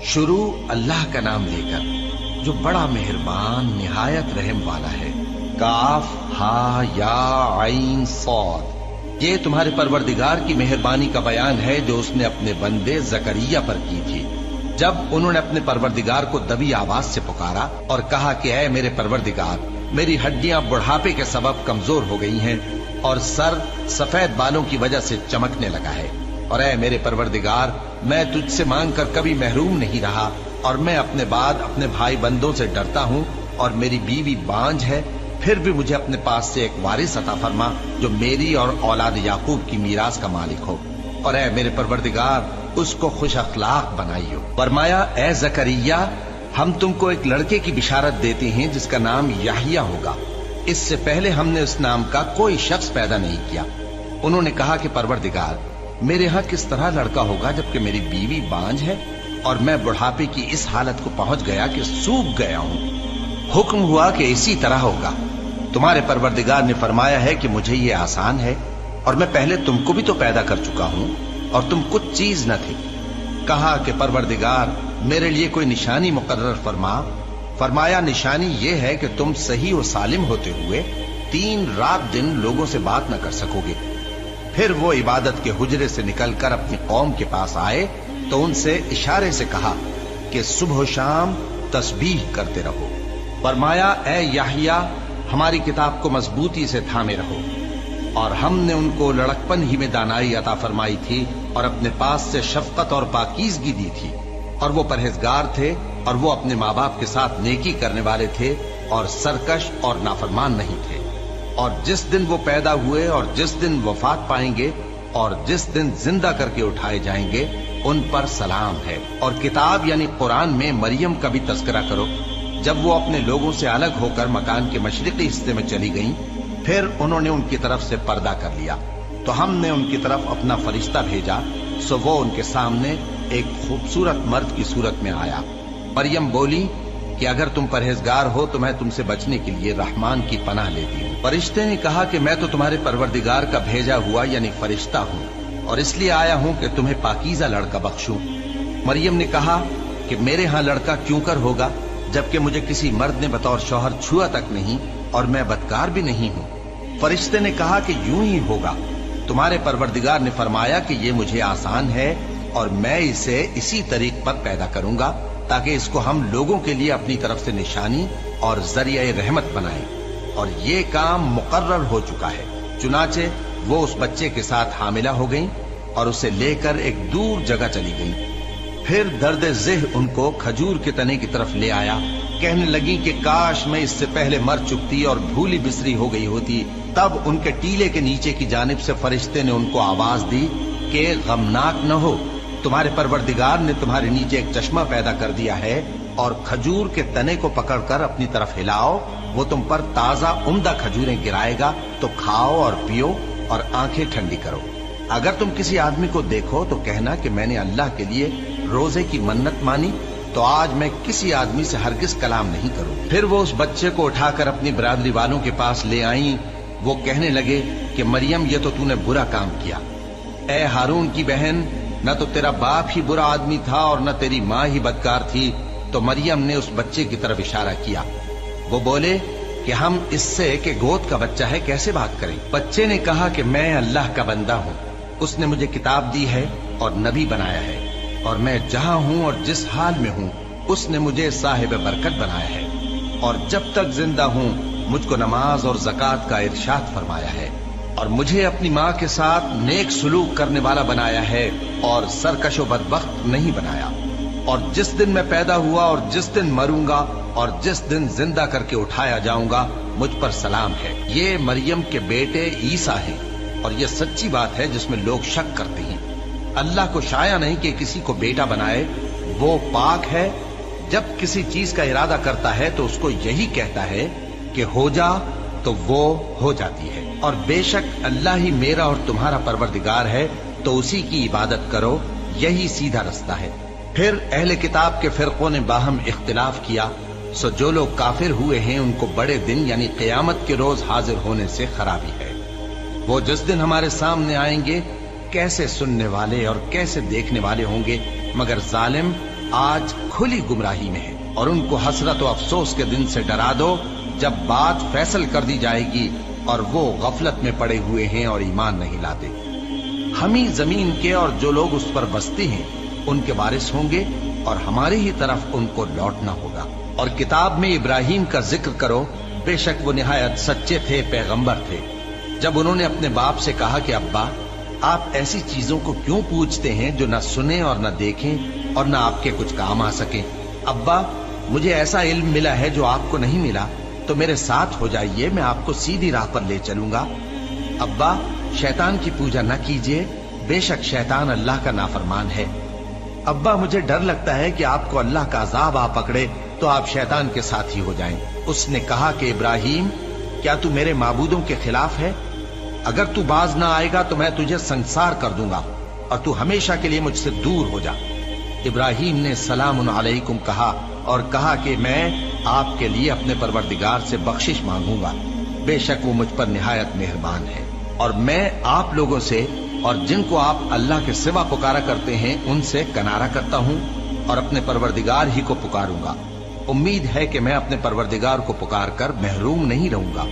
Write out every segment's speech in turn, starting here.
शुरू अल्लाह का नाम लेकर जो बड़ा मेहरबान निहायत रहम वाला है। काफ हा या आइन सौद। ये तुम्हारे परवरदिगार की मेहरबानी का बयान है जो उसने अपने बंदे जकरिया पर की थी, जब उन्होंने अपने परवरदिगार को दबी आवाज से पुकारा और कहा कि ऐ मेरे परवरदिगार, मेरी हड्डियां बुढ़ापे के सबब कमजोर हो गई हैं और सर सफेद बालों की वजह से चमकने लगा है। और ऐ मेरे परवरदिगार, मैं तुझसे मांग कर कभी महरूम नहीं रहा और मैं अपने बाद अपने भाई बंदों से डरता हूँ और मेरी बीवी बांझ है, फिर भी मुझे अपने पास से एक वारिस अता फरमा जो मेरी और औलाद याकूब की मीरास का मालिक हो। और ऐ मेरे परवरदिगार, उसको खुश अखलाक बनाइयो। फरमाया, ऐ जकरिया, हम तुमको एक लड़के की बिशारत देते हैं जिसका नाम याहिया होगा। इससे पहले हमने उस नाम का कोई शख्स पैदा नहीं किया। उन्होंने कहा कि परवरदिगार, मेरे यहाँ किस तरह लड़का होगा जबकि मेरी बीवी बांझ है और मैं बुढ़ापे की इस हालत को पहुंच गया कि सूख गया हूँ। हुक्म हुआ कि इसी तरह होगा। तुम्हारे परवरदिगार ने फरमाया है कि मुझे ये आसान है और मैं पहले तुमको भी तो पैदा कर चुका हूँ और तुम कुछ चीज न थे। कहा कि परवरदिगार, मेरे लिए कोई निशानी मुकर्रर फरमा। फरमाया, निशानी ये है कि तुम सही और सालिम होते हुए 3 रात दिन लोगों से बात न कर सकोगे। फिर वो इबादत के हुजरे से निकलकर अपनी कौम के पास आए तो उनसे इशारे से कहा कि सुबह शाम तस्बीह करते रहो। फरमाया, ऐ याहिया, हमारी किताब को मजबूती से थामे रहो। और हमने उनको लड़कपन ही में दानाई अता फरमाई थी और अपने पास से शफकत और पाकीज़गी दी थी, और वो परहेजगार थे और वो अपने माँ बाप के साथ नेकी करने वाले थे और सरकश और नाफरमान नहीं थे। और जिस दिन वो पैदा हुए और जिस दिन वफात पाएंगे और जिस दिन जिंदा करके उठाए जाएंगे, उन पर सलाम है। और किताब यानी कुरान में मरियम का भी तस्करा करो। जब वो अपने लोगों से अलग होकर मकान के मशरिकी हिस्से में चली गईं, फिर उन्होंने उनकी तरफ से पर्दा कर लिया तो हमने उनकी तरफ अपना फरिश्ता भेजा, सो वो उनके सामने एक खूबसूरत मर्द की सूरत में आया। मरियम बोली कि अगर तुम परहेजगार हो तो मैं तुमसे बचने के लिए रहमान की पनाह लेती हूँ। फरिश्ते ने कहा कि मैं तो तुम्हारे परवरदिगार का भेजा हुआ यानी फरिश्ता हूँ और इसलिए आया हूँ कि तुम्हें पाकीज़ा लड़का बख्शूं। मरियम ने कहा कि मेरे यहाँ लड़का क्यों कर होगा जबकि मुझे किसी मर्द ने बतौर शौहर छुआ तक नहीं और मैं बदकार भी नहीं हूँ। फरिश्ते ने कहा कि यूं ही होगा। तुम्हारे परवरदिगार ने फरमाया कि ये मुझे आसान है और मैं इसे इसी तरीक पर पैदा करूंगा ताकि इसको हम लोगों के लिए अपनी तरफ से निशानी और जरिया रहमत बनाएं। और ये काम मुकर्रर हो चुका है। चुनाचे वो उस बच्चे के साथ हामिला हो गईं और उसे लेकर एक दूर जगह चली गईं। फिर दर्द ज़ेह उनको खजूर के तने की तरफ ले आया। कहने लगी कि काश मैं इससे पहले मर चुकती और भूली बिसरी हो गई होती। तब उनके टीले के नीचे की जानिब से फरिश्ते ने उनको आवाज दी कि गमनाक न हो, तुम्हारे परवरदिगार ने तुम्हारे नीचे एक चश्मा पैदा कर दिया है और खजूर के तने को पकड़कर अपनी तरफ हिलाओ, वो तुम पर ताजा उम्दा खजूरें गिराएगा, तो खाओ और पियो और आंखें ठंडी करो। अगर तुम किसी आदमी को देखो तो कहना कि मैंने अल्लाह के लिए रोजे की मन्नत मानी, तो आज मैं किसी आदमी से हरगिज कलाम नहीं करूंगी। फिर वो उस बच्चे को उठाकर अपनी बिरादरी वालों के पास ले आई। वो कहने लगे कि मरियम, ये तो तूने बुरा काम किया। ए हारून की बहन, न तो तेरा बाप ही बुरा आदमी था और न तेरी माँ ही बदकार थी। तो मरियम ने उस बच्चे की तरफ इशारा किया। वो बोले कि हम इससे कि गोद का बच्चा है कैसे बात करें। बच्चे ने कहा कि मैं अल्लाह का बंदा हूँ, उसने मुझे किताब दी है और नबी बनाया है और मैं जहां हूं और जिस हाल में हूं उसने मुझे साहिब बरकत बनाया है और जब तक जिंदा हूं मुझको नमाज और ज़कात का इरशाद फरमाया है और मुझे अपनी माँ के साथ नेक सुलूक करने वाला बनाया है और सरकशो बदबख्त नहीं बनाया। और जिस दिन मैं पैदा हुआ और जिस दिन मरूंगा और जिस दिन जिंदा करके उठाया जाऊंगा, मुझ पर सलाम है। ये मरियम के बेटे ईसा हैं और ये सच्ची बात है जिसमें लोग शक करते हैं। अल्लाह को शाया नहीं कि किसी को बेटा बनाए, वो पाक है। जब किसी चीज का इरादा करता है तो उसको यही कहता है कि हो जा, तो वो हो जाती है। और बेशक अल्लाह ही मेरा और तुम्हारा परवरदिगार है, तो उसी की इबादत करो, यही सीधा रास्ता है। फिर अहले किताब के फिरकों ने बाहम इख्तिलाफ किया, सो जो लोग काफिर हुए हैं उनको बड़े दिन यानी क़यामत के रोज हाजिर होने से खराबी है। वो जिस दिन हमारे सामने आएंगे कैसे सुनने वाले और कैसे देखने वाले होंगे, मगर जालिम आज खुली गुमराही में है, और उनको हसरत और अफसोस के दिन से डरा दो जब बात फैसल कर दी जाएगी और वो गफलत में पड़े हुए हैं और ईमान नहीं लाते। हम ही जमीन के और जो लोग उस पर बसते हैं उनके वारिस होंगे और हमारी ही तरफ उनको लौटना होगा। और किताब में इब्राहिम का जिक्र करो, बेशक वो निहायत सच्चे थे, पैगंबर थे। जब उन्होंने अपने बाप से कहा कि अब्बा, आप ऐसी चीजों को क्यों पूछते हैं जो न सुने और न देखें और न आपके कुछ काम आ सके। अब्बा, मुझे ऐसा इल्म मिला है जो आपको नहीं मिला, तो मेरे साथ हो जाइए, मैं आपको सीधी राह पर ले चलूंगा। अब्बा, शैतान की पूजा न कीजिए, बेशक शैतान अल्लाह का नाफरमान है। अब्बा, मुझे डर लगता है कि आपको अल्लाह का अजाब आ पकड़े तो आप शैतान के साथ ही हो जाएं। उसने कहा कि इब्राहिम, क्या तू मेरे माबूदों के खिलाफ है? अगर तू बाज ना आएगा तो मैं तुझे संसार कर दूंगा और तू हमेशा के लिए मुझसे दूर हो जा। इब्राहिम ने सलामुन अलैकुम कहा और कहा कि मैं आपके लिए अपने परवरदिगार से बख्शिश मांगूंगा, बेशक वो मुझ पर निहायत मेहरबान है। और मैं आप लोगों से और जिनको आप अल्लाह के सिवा पुकारा करते हैं उनसे कनारा करता हूं और अपने परवरदिगार ही को पुकारूंगा। उम्मीद है कि मैं अपने परवरदिगार को पुकार कर महरूम नहीं रहूंगा।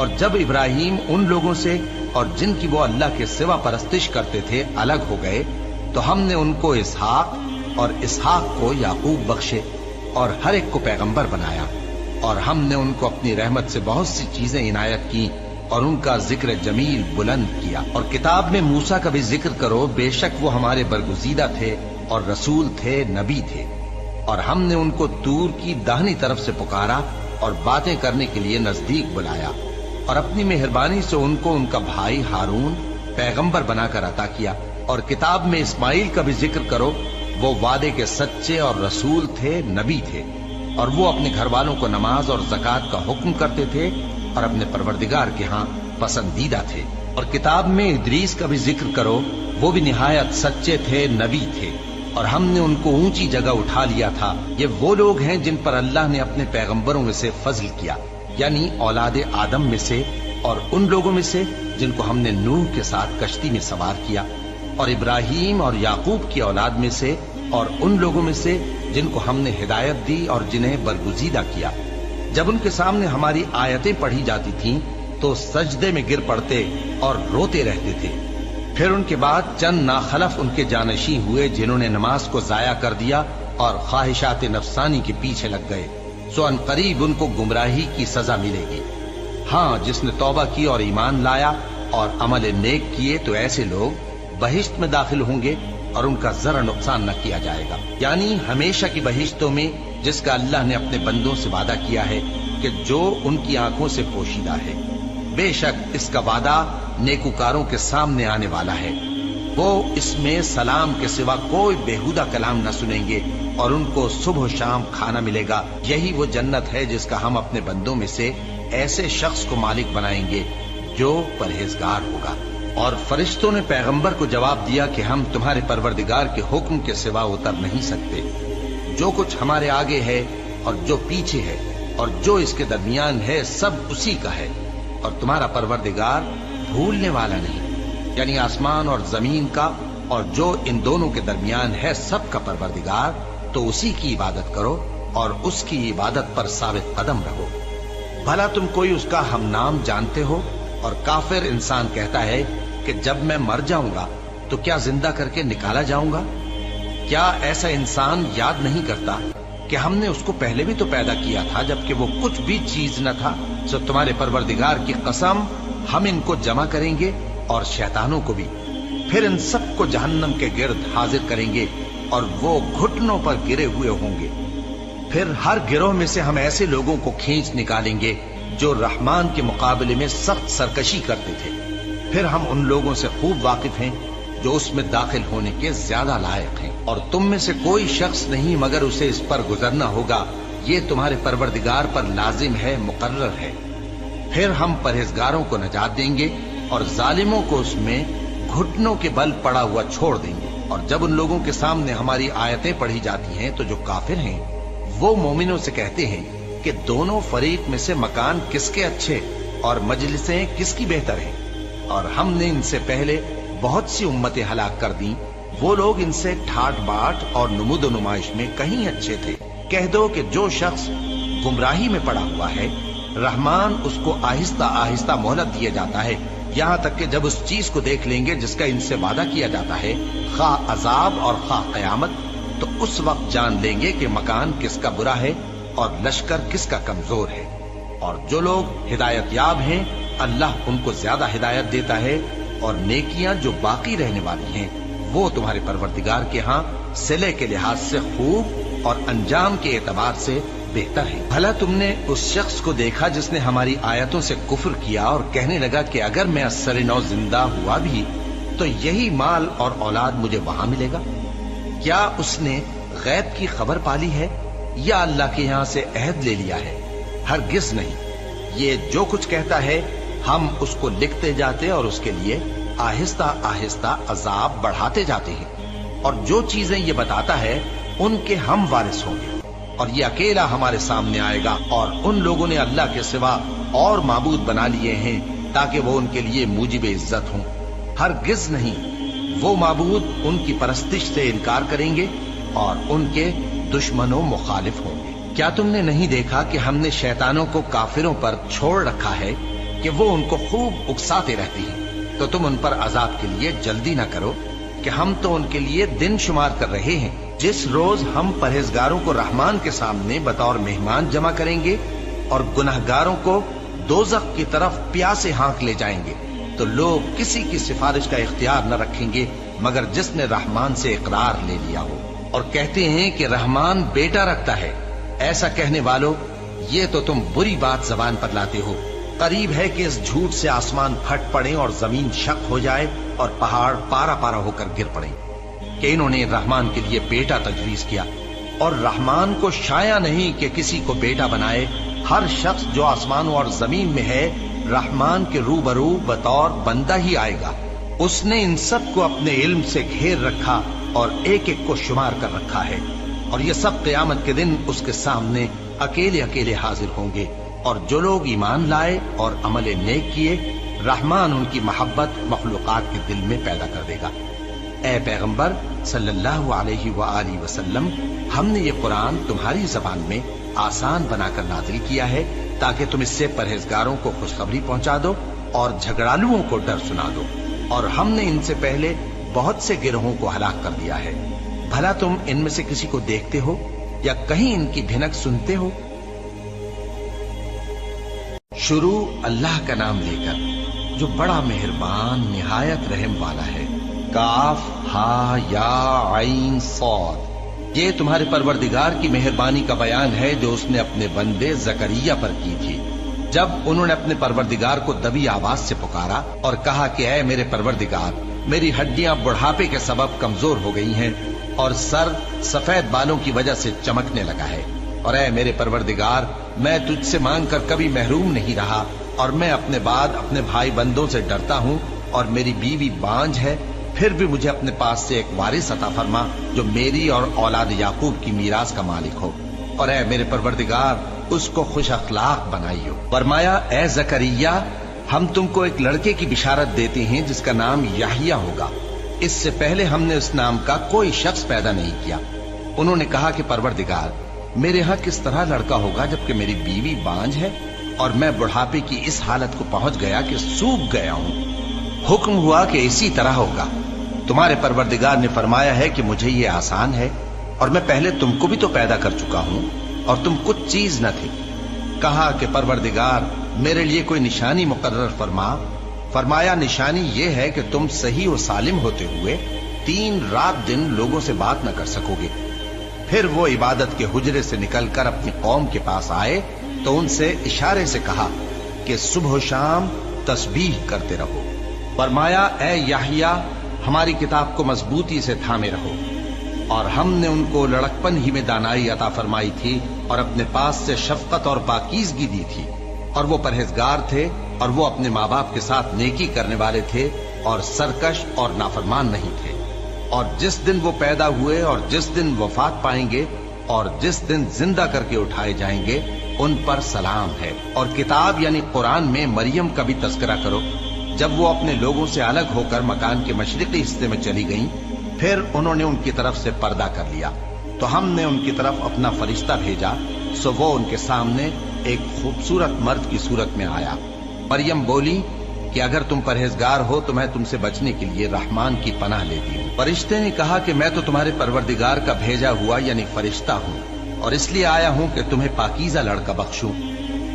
और जब इब्राहिम उन लोगों से और जिनकी वो अल्लाह के सिवा परस्तिश करते थे अलग हो गए, तो हमने उनको इसहाक और इसहाक को याकूब बख्शे और हर एक को पैगंबर बनाया। और हमने उनको अपनी रहमत से बहुत सी चीजें इनायत की और उनका जिक्र जमील बुलंद किया। और किताब में मूसा का भी जिक्र करो, बेशक वो हमारे बरगुजीदा थे और रसूल थे, नबी थे। और हमने उनको तूर की दाहिनी तरफ से पुकारा और बातें करने के लिए नजदीक बुलाया और अपनी मेहरबानी से उनको उनका भाई हारून पैगंबर बनाकर अता किया। और किताब में इस्माइल का भी जिक्र करो, वो वादे के सच्चे और रसूल थे, नबी थे। और वो अपने घर वालों को नमाज और ज़कात का हुक्म करते थे और अपने परवरदिगार के यहाँ पसंदीदा थे। और किताब में इदरीस का भी जिक्र करो, वो भी निहायत सच्चे थे, नबी थे और हमने उनको ऊंची जगह उठा लिया था। ये वो लोग हैं जिन पर अल्लाह ने अपने पैगंबरों में से फजल किया, यानी औलाद आदम में से और उन लोगों में से जिनको हमने नूह के साथ कश्ती में सवार किया, और इब्राहिम और याकूब की औलाद में से और उन लोगों में से जिनको हमने हिदायत दी और जिन्हें बरगुजीदा किया। जब उनके सामने हमारी आयतें पढ़ी जाती थीं तो सजदे में गिर पड़ते और रोते रहते थे। फिर उनके बाद चंद नाखलफ उनके जानशी हुए जिन्होंने नमाज को जाया कर दिया और ख्वाहिशात नफसानी के पीछे लग गए, सो अनकरीब उनको गुमराही की सजा मिलेगी। हाँ, जिसने तौबा की और ईमान लाया और अमल नेक किए तो ऐसे लोग बहिश्त में दाखिल होंगे और उनका जरा नुकसान न किया जाएगा, यानी हमेशा की बहिश्तों में जिसका अल्लाह ने अपने बंदों से वादा किया है कि जो उनकी आंखों से पोशीदा है। बेशक इसका वादा नेकुकारों के सामने आने वाला है। वो इसमें सलाम के सिवा कोई बेहुदा कलाम न सुनेंगे और उनको सुबह शाम खाना मिलेगा। यही वो जन्नत है जिसका हम अपने बंदों में से ऐसे शख्स को मालिक बनाएंगे जो परहेजगार होगा। और फरिश्तों ने पैगंबर को जवाब दिया कि हम तुम्हारे परवरदिगार के हुक्म के सिवा उतर नहीं सकते। जो कुछ हमारे आगे है और जो पीछे है और जो इसके दरमियान है सब उसी का है, और तुम्हारा परवरदिगार भूलने वाला नहीं, यानी आसमान और जमीन का और जो इन दोनों के दरमियान है सब का परवरदिगार। तो उसी की इबादत करो और उसकी इबादत पर साबित कदम रहो। भला तुम कोई उसका हम नाम जानते हो? और काफिर इंसान कहता है कि जब मैं मर जाऊंगा तो क्या जिंदा करके निकाला जाऊंगा? क्या ऐसा इंसान याद नहीं करता कि हमने उसको पहले भी तो पैदा किया था जबकि वो कुछ भी चीज न था? सो तुम्हारे परवरदिगार की कसम, हम इनको जमा करेंगे और शैतानों को भी, फिर इन सबको जहन्नम के गिर्द हाजिर करेंगे और वो घुटनों पर गिरे हुए होंगे। फिर हर गिरोह में से हम ऐसे लोगों को खींच निकालेंगे जो रहमान के मुकाबले में सख्त सरकशी करते थे। फिर हम उन लोगों से खूब वाकिफ हैं जो उसमें दाखिल होने के ज्यादा लायक हैं। और तुम में से कोई शख्स नहीं मगर उसे इस पर गुजरना होगा, ये तुम्हारे परवरदिगार पर लाजिम है, मुकर्रर है। फिर हम परहेजगारों को नजात देंगे और जालिमों को उसमें घुटनों के बल पड़ा हुआ छोड़ देंगे। और जब उन लोगों के सामने हमारी आयतें पढ़ी जाती हैं तो जो काफिर हैं वो मोमिनों से कहते हैं कि दोनों फरीक में से मकान किसके अच्छे और मजलिसें किसकी बेहतर हैं। और हमने इनसे पहले बहुत सी उम्मतें हलाक कर दी वो लोग इनसे ठाट बाट और नुमुद नुमाइश में कहीं अच्छे थे। कह दो कि जो शख्स गुमराही में पड़ा हुआ है, रहमान उसको आहिस्ता आहिस्ता मोहलत दिया जाता है, यहाँ तक कि जब उस चीज को देख लेंगे जिसका इनसे वादा किया जाता है, खा अजाब और खा कयामत, तो उस वक्त जान लेंगे कि मकान किसका बुरा है और लश्कर किसका कमजोर है। और जो लोग हिदायत याब हैं, अल्लाह उनको ज्यादा हिदायत देता है, और नेकियां जो बाकी रहने वाली हैं वो तुम्हारे परवरदिगार के यहाँ सिले के लिहाज से खूब और अंजाम के एतबार से बेहतर है। भला तुमने उस शख्स को देखा जिसने हमारी आयतों से कुफ्र किया और कहने लगा कि अगर मैं अस्सर नौ जिंदा हुआ भी तो यही माल और औलाद मुझे वहां मिलेगा? क्या उसने गैब की खबर पाली है या अल्लाह के यहाँ से अहद ले लिया है? हरगिज नहीं। ये जो कुछ कहता है हम उसको लिखते जाते और उसके लिए आहिस्ता आहिस्ता अजाब बढ़ाते जाते हैं, और जो चीजें ये बताता है उनके हम वारिस होंगे, और ये अकेला हमारे सामने आएगा। और उन लोगों ने अल्लाह के सिवा और माबूद बना लिए हैं ताकि वो उनके लिए मूजिब इज्जत हों। हरगिज नहीं, वो माबूद उनकी परस्तिश से इनकार करेंगे और उनके दुश्मनों मुखालिफ होंगे। क्या तुमने नहीं देखा कि हमने शैतानों को काफिरों पर छोड़ रखा है कि वो उनको खूब उकसाते रहती हैं? तो तुम उन पर अजाब के लिए जल्दी न करो कि हम तो उनके लिए दिन शुमार कर रहे हैं। जिस रोज हम परहेजगारों को रहमान के सामने बतौर मेहमान जमा करेंगे और गुनाहगारों को दोज़ख की तरफ प्यासे हाँक ले जाएंगे, तो लोग किसी की सिफारिश का इख्तियार न रखेंगे मगर जिसने रहमान से इकरार ले लिया हो। और कहते हैं कि रहमान बेटा रखता है। ऐसा कहने वालों, ये तो तुम बुरी बात जबान पर लाते हो। करीब है कि इस झूठ से आसमान फट पड़े और जमीन शक हो जाए और पहाड़ पारा पारा होकर गिर पड़े कि इन्होंने रहमान के लिए बेटा तजवीज किया। और रहमान को शाया नहीं कि किसी को बेटा बनाए। हर शख्स जो आसमानों और जमीन में है रहमान के रूबरू बतौर बंदा ही आएगा। उसने इन सब को अपने इल्म से घेर रखा और एक एक को शुमार कर रखा है, और ये सब क़यामत के दिन उसके सामने अकेले अकेले हाजिर होंगे। और जो लोग ईमान लाए और अमल नेक किए, रहमान उनकी मोहब्बत मखलूकात के दिल में पैदा कर देगा। ए पैगंबर सल्लल्लाहु अलैहि वआलिहि वसल्लम, हमने ये कुरान तुम्हारी जबान में आसान बनाकर नाजिल किया है ताकि तुम इससे परहेजगारों को खुशखबरी पहुंचा दो और झगड़ालुओं को डर सुना दो। और हमने इनसे पहले बहुत से गिरोहों को हलाक कर दिया है। भला तुम इनमें से किसी को देखते हो या कहीं इनकी भिनक सुनते हो? शुरू अल्लाह का नाम लेकर जो बड़ा मेहरबान निहायत रहम वाला है। काफ हा या आइन सौद, ये तुम्हारे परवरदिगार की मेहरबानी का बयान है जो उसने अपने बंदे जकरिया पर की थी जब उन्होंने अपने परवरदिगार को दबी आवाज से पुकारा और कहा कि ऐ मेरे परवरदिगार, मेरी हड्डियां बुढ़ापे के सबब कमजोर हो गई हैं और सर सफेद बालों की वजह से चमकने लगा है। और ऐ मेरे परवरदिगार, मैं तुझसे मांग कर कभी महरूम नहीं रहा, और मैं अपने बाद अपने भाई बंदों से डरता हूँ, और मेरी बीवी बांझ है, फिर भी मुझे अपने पास से एक वारिस अता फरमा जो मेरी और औलाद याकूब की मीरास का मालिक हो। और ऐ मेरे परवरदिगार, उसको खुश अखलाक बनाइयो। फरमाया, ए जकरिया, हम तुमको एक लड़के की बिशारत देते हैं जिसका नाम याहिया होगा। इससे पहले हमने उस नाम का कोई शख्स पैदा नहीं किया। उन्होंने कहा कि परवरदिगार, मेरे यहाँ किस तरह लड़का होगा जबकि मेरी बीवी बांझ है और मैं बुढ़ापे की इस हालत को पहुंच गया कि सूख गया हूँ। हुक्म हुआ कि इसी तरह होगा। तुम्हारे परवरदिगार ने फरमाया है कि मुझे ये आसान है, और मैं पहले तुमको भी तो पैदा कर चुका हूँ और तुम कुछ चीज न थी। कहा कि परवरदिगार, मेरे लिए कोई निशानी मुकर्रर फरमा। फरमाया, निशानी ये है कि तुम सही और सालिम होते हुए 3 रात दिन लोगों से बात न कर सकोगे। फिर वो इबादत के हुजरे से निकलकर अपनी कौम के पास आए तो उनसे इशारे से कहा कि सुबह शाम तस्बीह करते रहो। फरमाया, ए याहिया, हमारी किताब को मजबूती से थामे रहो। और हमने उनको लड़कपन ही में दानाई अता फरमाई थी और अपने पास से शफकत और पाकीज़गी दी थी, और वो परहेजगार थे और वो अपने माँ बाप के साथ नेकी करने वाले थे और सरकश और नाफरमान नहीं थे। और जिस दिन वो पैदा हुए और जिस दिन वफात पाएंगे और जिस दिन जिंदा करके उठाए जाएंगे, उन पर सलाम है। और किताब यानी कुरान में मरियम का भी तस्करा करो। जब वो अपने लोगों से अलग होकर मकान के मशरिकी हिस्से में चली गईं, फिर उन्होंने उनकी तरफ से पर्दा कर लिया, तो हमने उनकी तरफ अपना फरिश्ता भेजा, सो वो उनके सामने एक खूबसूरत मर्द की सूरत में आया। मरियम बोली कि अगर तुम परहेजगार हो तो मैं तुमसे बचने के लिए रहमान की पनाह लेती हूँ। फरिश्ते ने कहा कि मैं तो तुम्हारे परवरदिगार का भेजा हुआ यानी फरिश्ता हूँ और इसलिए आया हूँ कि तुम्हें पाकीज़ा लड़का बख्शूं।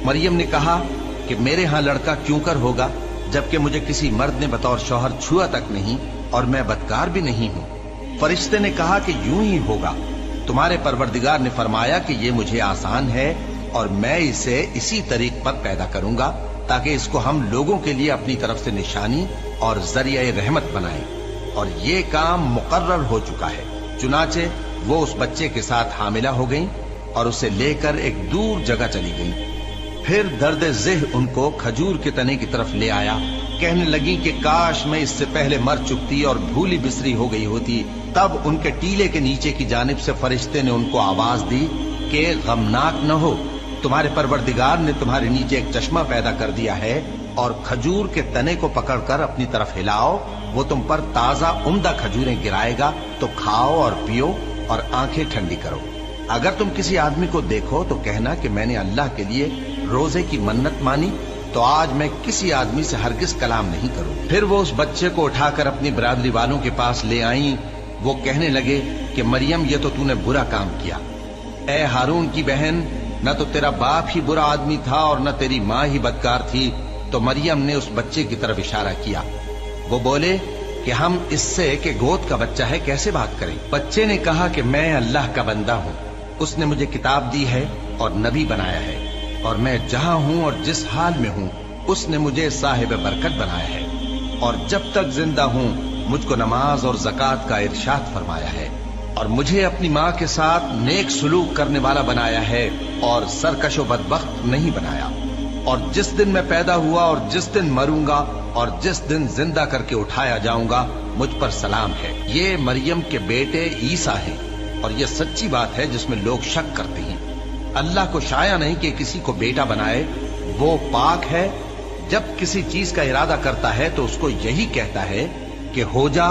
मरियम ने कहा कि मेरे यहाँ लड़का क्यों कर होगा, जबकि मुझे किसी मर्द ने बतौर शौहर छुआ तक नहीं और मैं बदकार भी नहीं हूँ। फरिश्ते ने कहा कि यूं ही होगा, तुम्हारे परवरदिगार ने फरमाया कि ये मुझे आसान है और मैं इसे इसी तरीक पर पैदा करूंगा ताकि इसको हम लोगों के लिए अपनी तरफ से निशानी और जरिया रहमत बनाएं। और ये काम मुकर्रर हो चुका है। चुनाचे वो उस बच्चे के साथ हामिला हो गईं और उसे लेकर एक दूर जगह चली गईं। फिर दर्द ज़ेह उनको खजूर के तने की तरफ ले आया। कहने लगी कि काश मैं इससे पहले मर चुकती और भूली बिसरी हो गई होती। तब उनके टीले के नीचे की जानिब से फरिश्ते ने उनको आवाज दी कि गमनाक न हो, तुम्हारे परवरदिगार ने तुम्हारे नीचे एक चश्मा पैदा कर दिया है और खजूर के तने को पकड़कर अपनी तरफ हिलाओ, वो तुम पर ताजा उम्दा खजूरें गिराएगा, तो खाओ और पियो और आंखें ठंडी करो। अगर तुम किसी आदमी को देखो तो कहना कि मैंने अल्लाह के लिए रोजे की मन्नत मानी, तो आज मैं किसी आदमी से हरगिज कलाम नहीं करूंगी। फिर वो उस बच्चे को उठाकर अपनी बरादरी वालों के पास ले आई। वो कहने लगे कि मरियम, ये तो तूने बुरा काम किया। ए हारून की बहन, न तो तेरा बाप ही बुरा आदमी था और न तेरी माँ ही बदकार थी। तो मरियम ने उस बच्चे की तरफ इशारा किया। वो बोले कि हम इससे कि गोद का बच्चा है कैसे बात करें। बच्चे ने कहा कि मैं अल्लाह का बंदा हूँ, उसने मुझे किताब दी है और नबी बनाया है और मैं जहाँ हूँ और जिस हाल में हूँ उसने मुझे साहिब बरकत बनाया है और जब तक जिंदा हूँ मुझको नमाज और ज़कात का इरशाद फरमाया है और मुझे अपनी माँ के साथ नेक सुलूक करने वाला बनाया है और सरकशो बदबख्त नहीं बनाया। और जिस दिन मैं पैदा हुआ और जिस दिन मरूंगा और जिस दिन जिंदा करके उठाया जाऊंगा मुझ पर सलाम है। ये मरियम के बेटे ईसा हैं और ये सच्ची बात है जिसमें लोग शक करते हैं। अल्लाह को शाया नहीं कि किसी को बेटा बनाए, वो पाक है। जब किसी चीज का इरादा करता है तो उसको यही कहता है कि हो जा,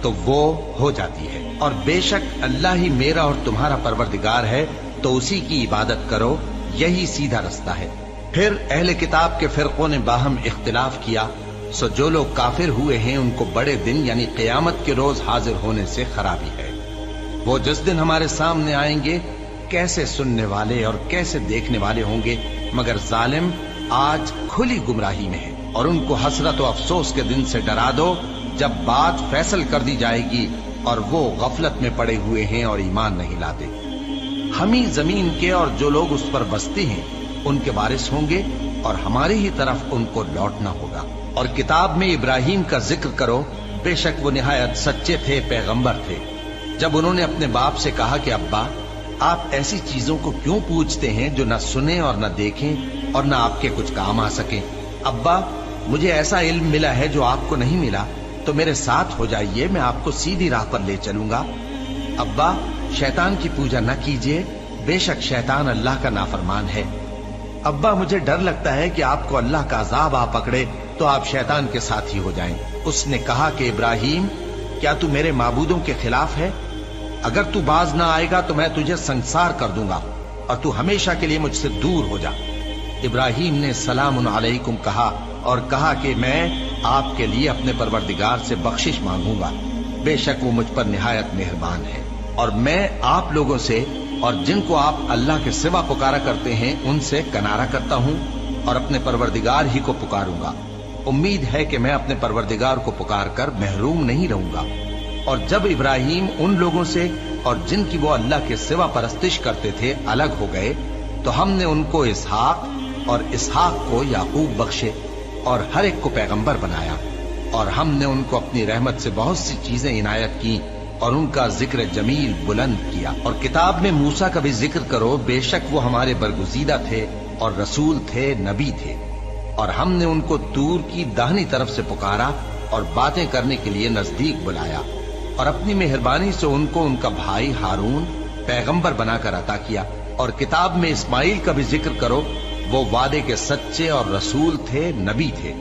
तो वो हो जाती है। और बेशक अल्लाह ही मेरा और तुम्हारा परवरदिगार है, तो उसी की इबादत करो, यही सीधा रास्ता है। फिर अहले किताब के फिरकों ने बाहम इख्तिलाफ किया, सो जो लोग काफिर हुए हैं उनको बड़े दिन यानी क़यामत के रोज हाजिर होने से खराबी है। वो जिस दिन हमारे सामने आएंगे कैसे सुनने वाले और कैसे देखने वाले होंगे, मगर जालिम आज खुली गुमराही में है। और उनको हसरत और अफसोस के दिन से डरा दो जब बात फैसल कर दी जाएगी और वो गफलत में पड़े हुए हैं और ईमान नहीं लाते। हम ही जमीन के और जो लोग उस पर बसते हैं उनके वारिस होंगे और हमारी ही तरफ उनको लौटना होगा। और किताब में इब्राहिम का जिक्र करो, बेशक वो निहायत सच्चे थे, पैगंबर थे। जब उन्होंने अपने बाप से कहा कि अब्बा, आप ऐसी चीजों को क्यों पूछते हैं जो न सुने और न देखें और न आपके कुछ काम आ सके। अब्बा, मुझे ऐसा इल्म मिला है जो आपको नहीं मिला, तो मेरे साथ हो जाइए, मैं आपको सीधी राह पर ले चलूंगा। अब्बा, शैतान की पूजा न कीजिए, बेशक शैतान अल्लाह का नाफरमान है। अब्बा, मुझे डर लगता है कि आपको अल्लाह का अजाब आ पकड़े तो आप शैतान के साथ ही हो जाएं। उसने कहा कि इब्राहिम, क्या तू मेरे माबूदों के खिलाफ है? अगर तू बाज ना आएगा तो मैं तुझे संसार कर दूंगा और तू हमेशा के लिए मुझसे दूर हो जा। इब्राहिम ने सलामुन अलैकुम कहा और कहा कि मैं आपके लिए अपने परवरदिगार से बख्शिश मांगूंगा, बेशक वो मुझ पर निहायत मेहरबान है। और मैं आप लोगों से और जिनको आप अल्लाह के सिवा पुकारा करते हैं उनसे कनारा करता हूँ और अपने परवरदिगार ही को पुकारूंगा। उम्मीद है कि मैं अपने परवरदिगार को पुकार कर महरूम नहीं रहूंगा। और जब इब्राहिम उन लोगों से और जिनकी वो अल्लाह के सिवा परस्तिश करते थे अलग हो गए, तो हमने उनको इसहाक और इसहाक को याकूब बख्शे और हर एक को पैगंबर बनाया। और हमने उनको अपनी रहमत से बहुत सी चीजें इनायत की और उनका जिक्र जमील बुलंद किया। और किताब में मूसा का भी जिक्र करो, बेशक वो हमारे बरगुजीदा थे और रसूल थे, नबी थे। और हमने उनको तूर की दाहिनी तरफ से पुकारा और बातें करने के लिए नजदीक बुलाया और अपनी मेहरबानी से उनको उनका भाई हारून पैगंबर बनाकर अता किया। और किताब में इस्माइल का भी जिक्र करो, वो वादे के सच्चे और रसूल थे, नबी थे।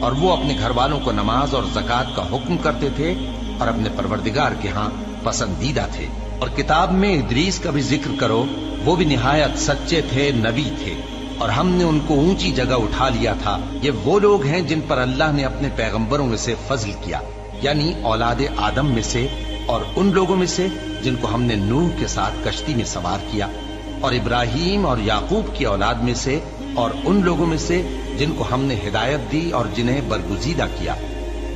और वो अपने घर वालों को नमाज और ज़कात का हुक्म करते थे और अपने परवरदिगार के यहाँ पसंदीदा थे। और किताब में इदरीस का भी जिक्र करो, वो भी निहायत सच्चे थे, नबी थे, और हमने उनको ऊंची जगह उठा लिया था। ये वो लोग हैं जिन पर अल्लाह ने अपने पैगंबरों में से फजल किया, यानी औलाद आदम में से, और उन लोगों में से जिनको हमने नूह के साथ कश्ती में सवार किया, और इब्राहीम और याकूब की औलाद में से, और उन लोगों में से जिनको हमने हिदायत दी और जिन्हें बरगुजीदा किया।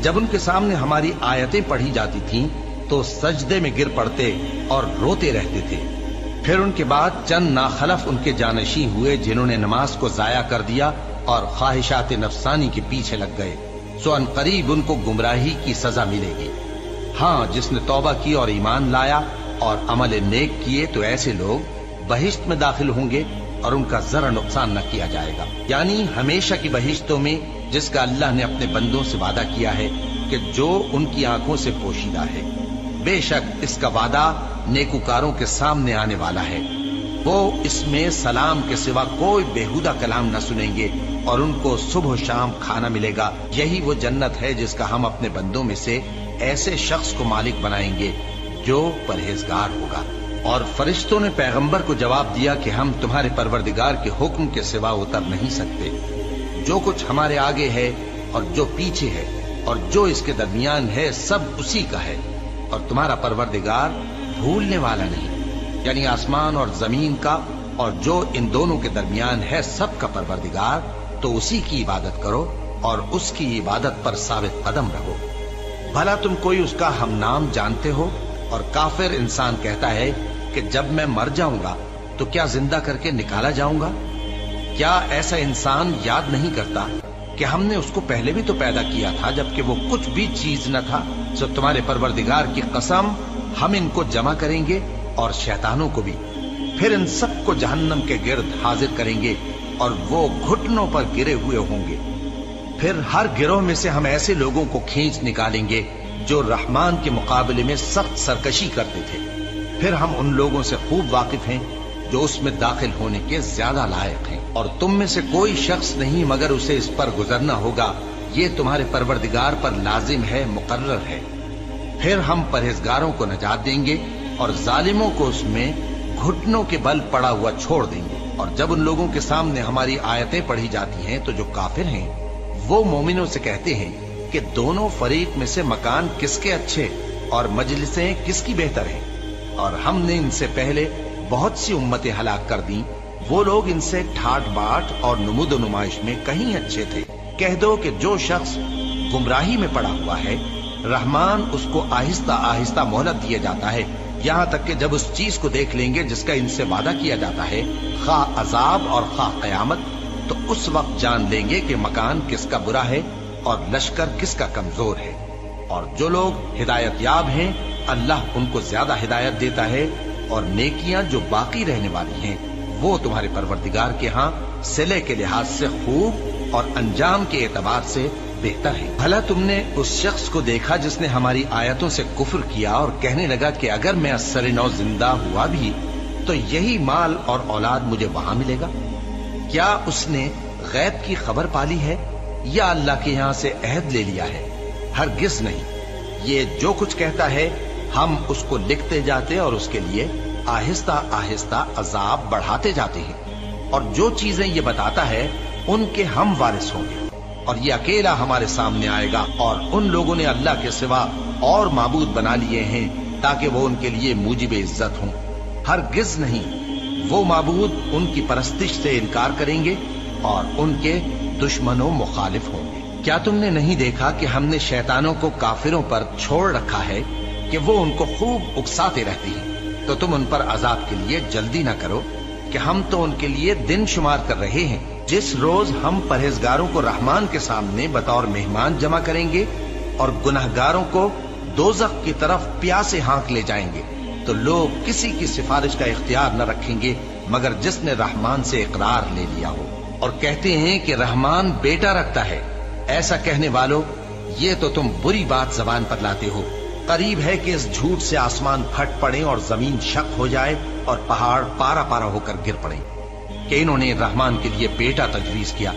जब उनके सामने हमारी आयतें पढ़ी जाती थीं तो सजदे में गिर पड़ते और रोते रहते थे। फिर उनके बाद चंद नाखलफ उनके जानशी हुए जिन्होंने नमाज को जाया कर दिया और ख्वाहिशात नफसानी के पीछे लग गए, सो अनकरीब उनको गुमराही की सजा मिलेगी। हाँ, जिसने तौबा की और ईमान लाया और अमल नेक किए तो ऐसे लोग बहिश्त में दाखिल होंगे और उनका जरा नुकसान न किया जाएगा, यानी हमेशा की बहिश्तों में, जिसका अल्लाह ने अपने बंदों से वादा किया है कि जो उनकी आंखों से पोशीदा है। बेशक इसका वादा नेकुकारों के सामने आने वाला है। वो इसमें सलाम के सिवा कोई बेहुदा कलाम न सुनेंगे और उनको सुबह शाम खाना मिलेगा। यही वो जन्नत है जिसका हम अपने बंदों में से ऐसे शख्स को मालिक बनाएंगे जो परहेजगार होगा। और फरिश्तों ने पैगंबर को जवाब दिया कि हम तुम्हारे परवरदिगार के हुक्म के सिवा उतर नहीं सकते। जो कुछ हमारे आगे है और जो पीछे है और जो इसके दरमियान है सब उसी का है, और तुम्हारा परवरदिगार भूलने वाला नहीं, यानी आसमान और जमीन का और जो इन दोनों के दरमियान है सबका परवरदिगार। तो उसी की इबादत करो और उसकी इबादत पर साबित कदम रहो। भला तुम कोई उसका हम नाम जानते हो? और काफिर इंसान कहता है कि जब मैं मर जाऊंगा तो क्या जिंदा करके निकाला जाऊंगा? क्या ऐसा इंसान याद नहीं करता कि हमने उसको पहले भी तो पैदा किया था जबकि वो कुछ भी चीज न था? सो तुम्हारे परवरदिगार की कसम, हम इनको जमा करेंगे और शैतानों को भी, फिर इन सबको जहन्नम के गिर्द हाजिर करेंगे और वो घुटनों पर गिरे हुए होंगे। फिर हर गिरोह में से हम ऐसे लोगों को खींच निकालेंगे जो रहमान के मुकाबले में सख्त सरकशी करते थे। फिर हम उन लोगों से खूब वाकिफ हैं जो उसमें दाखिल होने के ज्यादा लायक हैं, और तुम में से कोई शख्स नहीं मगर उसे इस पर गुजरना होगा। ये तुम्हारे परवरदिगार पर लाजिम है, मुकर्रर है। फिर हम परहेजगारों को नजात देंगे और जालिमों को उसमें घुटनों के बल पड़ा हुआ छोड़ देंगे। और जब उन लोगों के सामने हमारी आयतें पढ़ी जाती हैं तो जो काफिर हैं वो मोमिनों से कहते हैं कि दोनों फरीक में से मकान किसके अच्छे और मजलिसें किसकी बेहतर हैं। और हमने इनसे पहले बहुत सी उम्मतें हलाक कर दी, वो लोग इनसे ठाट बाट और नुमुद नुमाइश में कहीं अच्छे थे। कह दो कि जो शख्स गुमराही में पड़ा हुआ है, रहमान उसको आहिस्ता आहिस्ता मोहलत दिया जाता है, यहाँ तक कि जब उस चीज को देख लेंगे जिसका इनसे वादा किया जाता है, खा अजाब और खा कयामत, तो उस वक्त जान लेंगे कि मकान किसका बुरा है और लश्कर किसका कमजोर है। और जो लोग हिदायत याब हैं, अल्लाह उनको ज्यादा हिदायत देता है, और नेकियां जो बाकी रहने वाली हैं वो तुम्हारे परवरदिगार के यहाँ सिले के लिहाज से खूब और अंजाम के एतबार से बेहतर है। भला तुमने उस शख्स को देखा जिसने हमारी आयतों से कुफ्र किया और कहने लगा कि अगर मैं अस्सर नौ जिंदा हुआ भी तो यही माल और औलाद मुझे वहां मिलेगा? क्या उसने गैब की खबर पाली है या अल्लाह के यहाँ से अहद ले लिया है? हरगिज नहीं। ये जो कुछ कहता है हम उसको लिखते जाते और उसके लिए आहिस्ता आहिस्ता अजाब बढ़ाते जाते हैं, और जो चीजें ये बताता है उनके हम वारिस होंगे, और ये अकेला हमारे सामने आएगा। और उन लोगों ने अल्लाह के सिवा और माबूद बना लिए हैं ताकि वो उनके लिए मूजिब इज्जत हों। हरगिज नहीं, वो माबूद उनकी परस्तिश से इनकार करेंगे और उनके दुश्मनों मुखालिफ होंगे। क्या तुमने नहीं देखा कि हमने शैतानों को काफिरों पर छोड़ रखा है कि वो उनको खूब उकसाते रहते हैं? तो तुम उन पर अजाब के लिए जल्दी न करो कि हम तो उनके लिए दिन शुमार कर रहे हैं। जिस रोज हम परहेजगारों को रहमान के सामने बतौर मेहमान जमा करेंगे और गुनहगारों को दोज़ख की तरफ प्यासे हाँक ले जाएंगे, तो लोग किसी की सिफारिश का इख्तियार न रखेंगे मगर जिसने रहमान से इकरार ले लिया हो। और कहते हैं कि रहमान बेटा रखता है। ऐसा कहने वालों, ये तो तुम बुरी बात जबान पर लाते हो। करीब है कि इस झूठ से आसमान फट पड़े और जमीन शक हो जाए और पहाड़ पारा पारा होकर गिर पड़े कि इन्होंने रहमान के लिए बेटा तजवीज किया।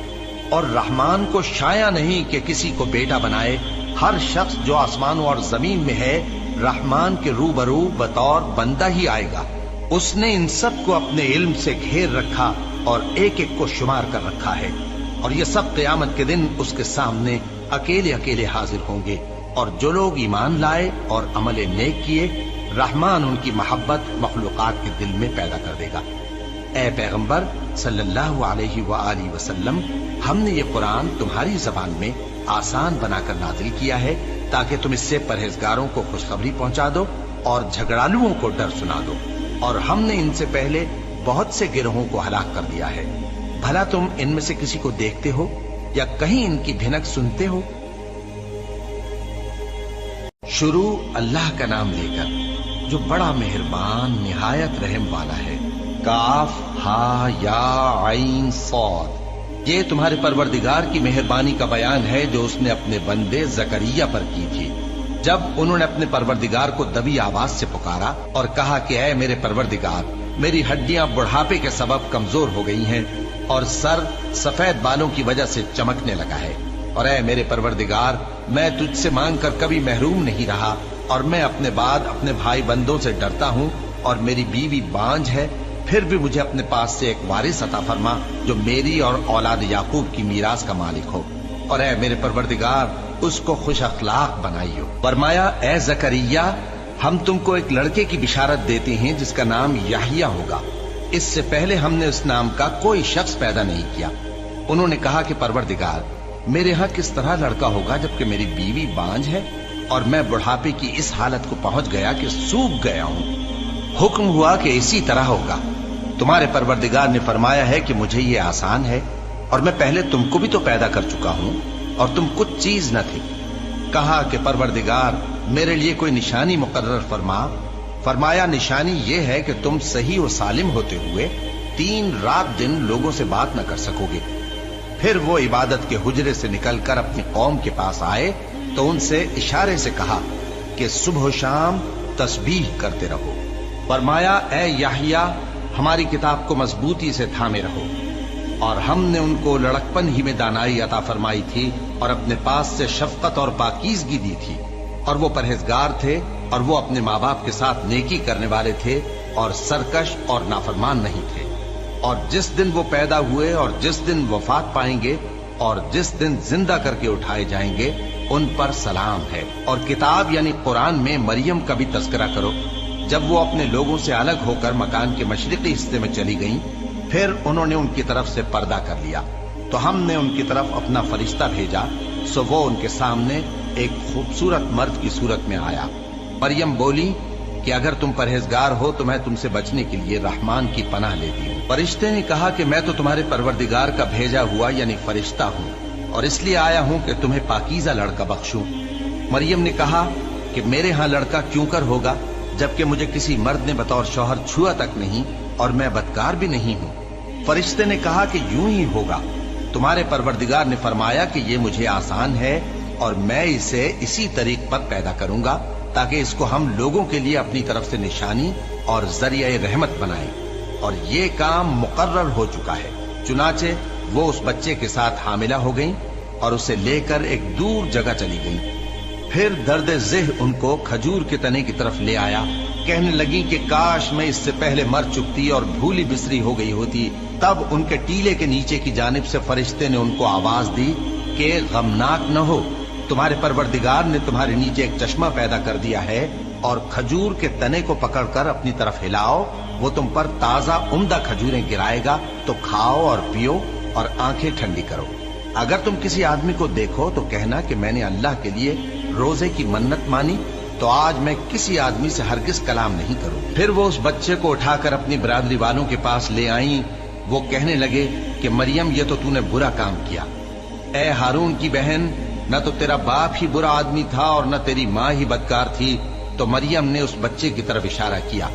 और रहमान को शाया नहीं कि किसी को बेटा बनाए हर शख्स जो आसमानों और जमीन में है रहमान के रूबरू बतौर बंदा ही आएगा। उसने इन सब को अपने इल्म से घेर रखा और एक एक को शुमार कर रखा है, और ये सब क़यामत के दिन उसके सामने अकेले अकेले हाजिर होंगे। और जो लोग ईमान लाए और अमल नेक किए, रहमान उनकी मोहब्बत मखलूकात के दिल में पैदा कर देगा। ए पैगंबर सल्लल्लाहु अलैहि वसल्लम, हमने ये कुरान तुम्हारी जबान में आसान बनाकर नाजिल किया है ताकि तुम इससे परहेजगारों को खुशखबरी पहुंचा दो और झगड़ालुओं को डर सुना दो। और हमने इनसे पहले बहुत से गिरोहों को हलाक कर दिया है। भला तुम इनमें से किसी को देखते हो या कहीं इनकी भिनक सुनते हो? शुरू अल्लाह का नाम लेकर जो बड़ा मेहरबान निहायत रहम वाला है। काफ हा या आइन सौद, ये तुम्हारे परवरदिगार की मेहरबानी का बयान है जो उसने अपने बंदे जकरिया पर की थी। जब उन्होंने अपने परवरदिगार को दबी आवाज से पुकारा और कहा कि ऐ मेरे परवरदिगार, मेरी हड्डियां बुढ़ापे के सबब कमजोर हो गई हैं और सर सफेद बालों की वजह से चमकने लगा है, और ऐ मेरे परवरदिगार, मैं तुझसे मांगकर कभी महरूम नहीं रहा, और मैं अपने बाद अपने भाई बंदों से डरता हूँ, और मेरी बीवी बांझ है, फिर भी मुझे अपने पास से एक वारिस अता फरमा जो मेरी और औलाद याकूब की मीरास का मालिक हो, और ऐ मेरे परवरदिगार, उसको खुश अखलाक बनाइयो। फरमाया, ऐ जकरिया, हम तुमको एक लड़के की बिशारत देते हैं जिसका नाम याहिया होगा। इससे पहले हमने उस नाम का कोई शख्स पैदा नहीं किया। उन्होंने कहा कि परवरदिगार, मेरे यहाँ किस तरह लड़का होगा जबकि मेरी बीवी बांझ है और मैं बुढ़ापे की इस हालत को पहुंच गया कि सूख गया हूँ। हुक्म हुआ कि इसी तरह होगा। तुम्हारे परवरदिगार ने फरमाया है कि मुझे ये आसान है, और मैं पहले तुमको भी तो पैदा कर चुका हूँ और तुम कुछ चीज न थे। कहा कि परवरदिगार, मेरे लिए कोई निशानी मुकर्रर फरमा। फरमाया, निशानी ये है कि तुम सही और सालिम होते हुए 3 रात दिन लोगों से बात न कर सकोगे। फिर वो इबादत के हुजरे से निकलकर अपनी कौम के पास आए तो उनसे इशारे से कहा कि सुबह शाम तस्बीह करते रहो। फरमाया, ऐ याहिया, हमारी किताब को मजबूती से थामे रहो। और हमने उनको लड़कपन ही में दानाई अता फरमाई थी और अपने पास से शफकत और पाकीज़गी दी थी, और वो परहेजगार थे और वो अपने माँ बाप के साथ नेकी करने वाले थे और सरकश और नाफरमान नहीं थे। और जिस दिन वो पैदा हुए और जिस दिन वफात पाएंगे और जिस दिन जिंदा करके उठाए जाएंगे, उन पर सलाम है। और किताब यानी कुरान में मरियम का भी तस्करा करो। जब वो अपने लोगों से अलग होकर मकान के मशरिकी हिस्से में चली गईं, फिर उन्होंने उनकी तरफ से पर्दा कर लिया, तो हमने उनकी तरफ अपना फरिश्ता भेजा, सो वो उनके सामने एक खूबसूरत मर्द की सूरत में आया। मरियम बोली कि अगर तुम परहेजगार हो तो मैं तुमसे बचने के लिए रहमान की पनाह लेती हूँ। फरिश्ते ने कहा कि मैं तो तुम्हारे परवरदिगार का भेजा हुआ यानी फरिश्ता हूँ और इसलिए आया हूँ कि तुम्हें पाकीज़ा लड़का बख्शूं। मरियम ने कहा कि मेरे यहाँ लड़का क्यों कर होगा, जबकि मुझे किसी मर्द ने बतौर शौहर छुआ तक नहीं और मैं बदकार भी नहीं हूँ। फरिश्ते ने कहा कि यूं ही होगा। तुम्हारे परवरदिगार ने फरमाया कि ये मुझे आसान है और मैं इसे इसी तरीक पर पैदा करूंगा ताकि इसको हम लोगों के लिए अपनी तरफ से निशानी और जरिए रहमत बनाएं। और ये काम मुकर्रर हो चुका है। चुनाचे वो उस बच्चे के साथ हामिला हो गईं और उसे लेकर एक दूर जगह चली गईं। फिर दर्द ज़ेह उनको खजूर के तने की तरफ ले आया। कहने लगी कि काश मैं इससे पहले मर चुकती और भूली बिसरी हो गई होती। तब उनके टीले के नीचे की जानिब से फरिश्ते ने उनको आवाज दी कि गमनाक न हो, तुम्हारे परवरदिगार ने तुम्हारे नीचे एक चश्मा पैदा कर दिया है और खजूर के तने को पकड़कर अपनी तरफ हिलाओ, वो तुम पर ताजा उम्दा खजूरें गिराएगा, तो खाओ और पियो और आंखें ठंडी करो। अगर तुम किसी आदमी को देखो तो कहना कि मैंने अल्लाह के लिए रोजे की मन्नत मानी, तो आज मैं किसी आदमी से हरगिज कलाम नहीं करूं। फिर वो उस बच्चे को उठाकर अपनी बरादरी वालों के पास ले आई। वो कहने लगे कि मरियम, ये तो तूने बुरा काम किया। ए हारून की बहन, न तो तेरा बाप ही बुरा आदमी था और न तेरी माँ ही बदकार थी। तो मरियम ने उस बच्चे की तरफ इशारा किया।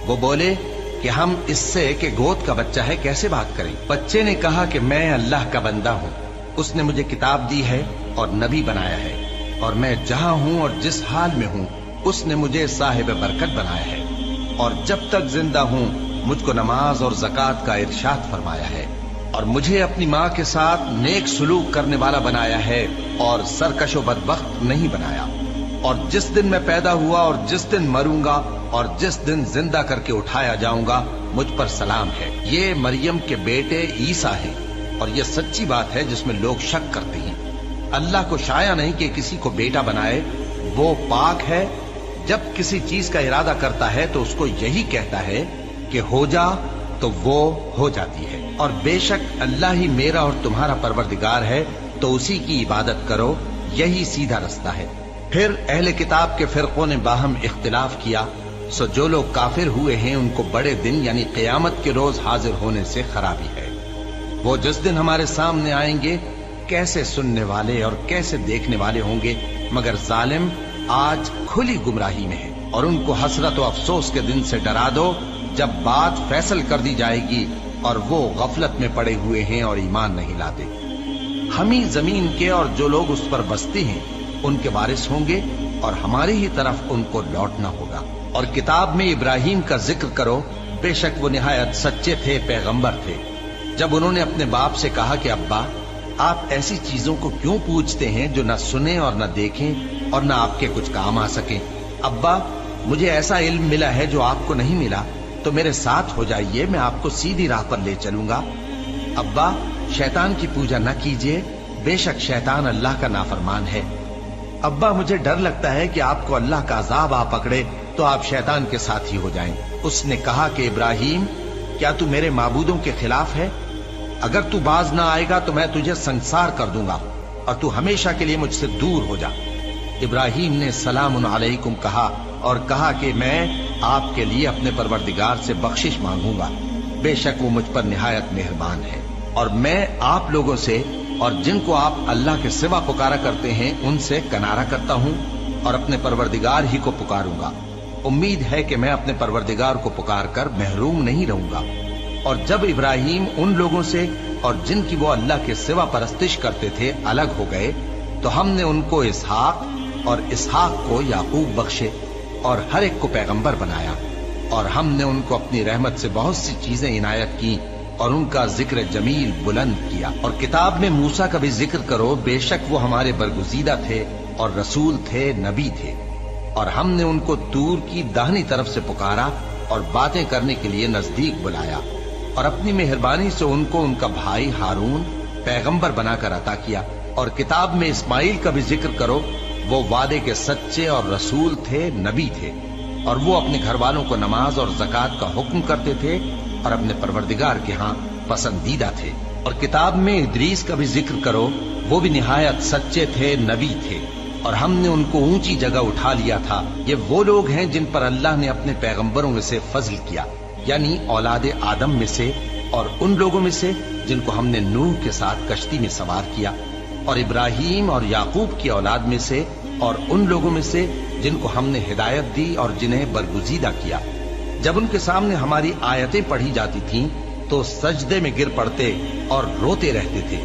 वो बोले कि हम इससे कि गोद का बच्चा है कैसे बात करें। बच्चे ने कहा कि मैं अल्लाह का बंदा हूँ, उसने मुझे किताब दी है और नबी बनाया है, और मैं जहां हूं और जिस हाल में हूं उसने मुझे साहिब बरकत बनाया है, और जब तक जिंदा हूं मुझको नमाज और ज़कात का इरशाद फरमाया है। اور مجھے اپنی ماں کے ساتھ نیک سلوک کرنے والا بنایا ہے اور سرکش و بدبخت نہیں بنایا، اور جس دن میں پیدا ہوا اور جس دن مروں گا اور جس دن زندہ کر کے اٹھایا جاؤں گا مجھ پر سلام ہے۔ یہ مریم کے بیٹے عیسیٰ ہیں، اور یہ سچی بات ہے جس میں لوگ شک کرتے ہیں۔ اللہ کو شایع نہیں کہ کسی کو بیٹا بنائے، وہ پاک ہے۔ جب کسی چیز کا ارادہ کرتا ہے تو اس کو یہی کہتا ہے کہ ہو جا، تو وہ ہو جاتی ہے۔ اور بے شک اللہ ہی میرا اور تمہارا پروردگار ہے، تو اسی کی عبادت کرو، یہی سیدھا رستہ ہے۔ پھر اہل کتاب کے فرقوں نے باہم اختلاف کیا، سو جو لوگ کافر ہوئے ہیں ان کو بڑے دن یعنی قیامت کے روز حاضر ہونے سے خرابی ہے۔ وہ جس دن ہمارے سامنے آئیں گے کیسے سننے والے اور کیسے دیکھنے والے ہوں گے، مگر ظالم آج کھلی گمراہی میں ہے۔ اور ان کو حسرت و افسوس کے دن سے ڈرا دو جب بات فیصل کر دی جائے گی اور وہ غفلت میں پڑے ہوئے ہیں اور ایمان نہیں لاتے۔ ہم ہی زمین کے اور جو لوگ اس پر بستے ہیں ان کے وارث ہوں گے، اور ہماری ہی طرف ان کو لوٹنا ہوگا۔ اور کتاب میں ابراہیم کا ذکر کرو، بے شک وہ نہایت سچے تھے، پیغمبر تھے۔ جب انہوں نے اپنے باپ سے کہا کہ ابا، آپ ایسی چیزوں کو کیوں پوچھتے ہیں جو نہ سنیں اور نہ دیکھیں اور نہ آپ کے کچھ کام آ سکیں؟ ابا، مجھے ایسا علم ملا ہے جو آپ کو نہیں ملا، تو میرے ساتھ ہو جائیے، میں آپ کو سیدھی راہ پر لے چلوں گا۔ ابا، شیطان کی پوجا نہ کیجیے، بے شک شیطان اللہ کا نافرمان ہے۔ ابا، مجھے ڈر لگتا ہے کہ آپ کو اللہ کا عذاب آ پکڑے تو آپ شیطان کے ساتھی ہو جائیں۔ اس نے کہا کہ ابراہیم، کیا تو میرے معبودوں کے خلاف ہے؟ اگر تو باز نہ آئے گا تو میں تجھے سنسار کر دوں گا اور تو ہمیشہ کے لیے مجھ سے دور ہو جا۔ ابراہیم نے سلام علیکم کہا اور کہا کہ میں آپ کے لیے اپنے پروردگار سے بخشش مانگوں گا، بے شک وہ مجھ پر نہایت مہربان ہے۔ اور میں آپ لوگوں سے اور جن کو آپ اللہ کے سوا پکارا کرتے ہیں ان سے کنارہ کرتا ہوں اور اپنے پروردگار ہی کو پکاروں گا۔ امید ہے کہ میں اپنے پروردگار کو پکار کر محروم نہیں رہوں گا۔ اور جب ابراہیم ان لوگوں سے اور جن کی وہ اللہ کے سوا پرستش کرتے تھے الگ ہو گئے تو ہم نے ان کو اسحاق اور اسحاق کو یعقوب بخشے اور ہر ایک کو پیغمبر بنایا، اور ہم نے ان کو اپنی رحمت سے بہت سی چیزیں عنایت کی اور ان کا ذکر جمیل بلند کیا۔ اور کتاب میں موسیٰ کا بھی ذکر کرو، بے شک وہ ہمارے برگزیدہ تھے اور رسول تھے، نبی تھے، اور ہم نے ان کو طور کی داہنی طرف سے پکارا اور باتیں کرنے کے لیے نزدیک بلایا، اور اپنی مہربانی سے ان کو ان کا بھائی ہارون پیغمبر بنا کر عطا کیا۔ اور کتاب میں اسماعیل کا بھی ذکر کرو، وہ وعدے کے سچے اور رسول تھے، نبی تھے، اور وہ اپنے گھر والوں کو نماز اور زکوٰۃ کا حکم کرتے تھے اور اپنے پروردگار کے ہاں پسندیدہ تھے۔ اور کتاب میں ادریس کا بھی ذکر کرو، وہ بھی نہایت سچے تھے، نبی تھے، اور ہم نے ان کو اونچی جگہ اٹھا لیا تھا۔ یہ وہ لوگ ہیں جن پر اللہ نے اپنے پیغمبروں میں سے فضل کیا، یعنی اولاد آدم میں سے، اور ان لوگوں میں سے جن کو ہم نے نوح کے ساتھ کشتی میں سوار کیا، اور ابراہیم اور یعقوب کی اولاد میں سے، اور ان لوگوں میں سے جن کو ہم نے ہدایت دی اور جنہیں برگزیدہ کیا۔ جب ان کے سامنے ہماری آیتیں پڑھی جاتی تھیں تو سجدے میں گر پڑتے اور روتے رہتے تھے۔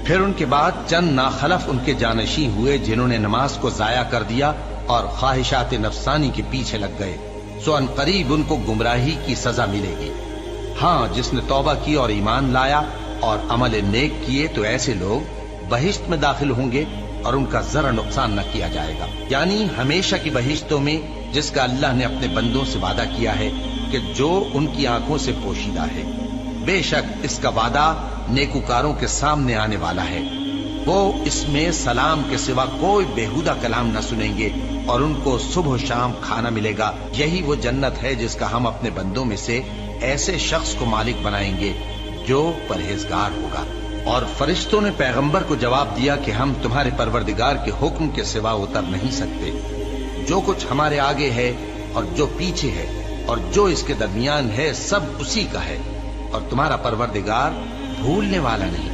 پھر ان کے بعد چند ناخلف ان کے جانشین ہوئے جنہوں نے نماز کو ضائع کر دیا اور خواہشات نفسانی کے پیچھے لگ گئے، سو ان قریب ان کو گمراہی کی سزا ملے گی۔ ہاں، جس نے توبہ کی اور ایمان لایا اور عمل نیک کیے تو ایسے لوگ بہشت میں داخل ہوں گے اور ان کا ذرا نقصان نہ کیا جائے گا، یعنی ہمیشہ کی بہشتوں میں جس کا اللہ نے اپنے بندوں سے وعدہ کیا ہے کہ جو ان کی آنکھوں سے پوشیدہ ہے۔ بے شک اس کا وعدہ نیکوکاروں کے سامنے آنے والا ہے، وہ اس میں سلام کے سوا کوئی بیہودہ کلام نہ سنیں گے اور ان کو صبح و شام کھانا ملے گا۔ یہی وہ جنت ہے جس کا ہم اپنے بندوں میں سے ایسے شخص کو مالک بنائیں گے جو پرہیزگار ہوگا۔ اور فرشتوں نے پیغمبر کو جواب دیا کہ ہم تمہارے پروردگار کے حکم کے سوا اتر نہیں سکتے۔ جو کچھ ہمارے آگے ہے اور جو پیچھے ہے اور جو اس کے درمیان ہے سب اسی کا ہے، اور تمہارا پروردگار بھولنے والا نہیں،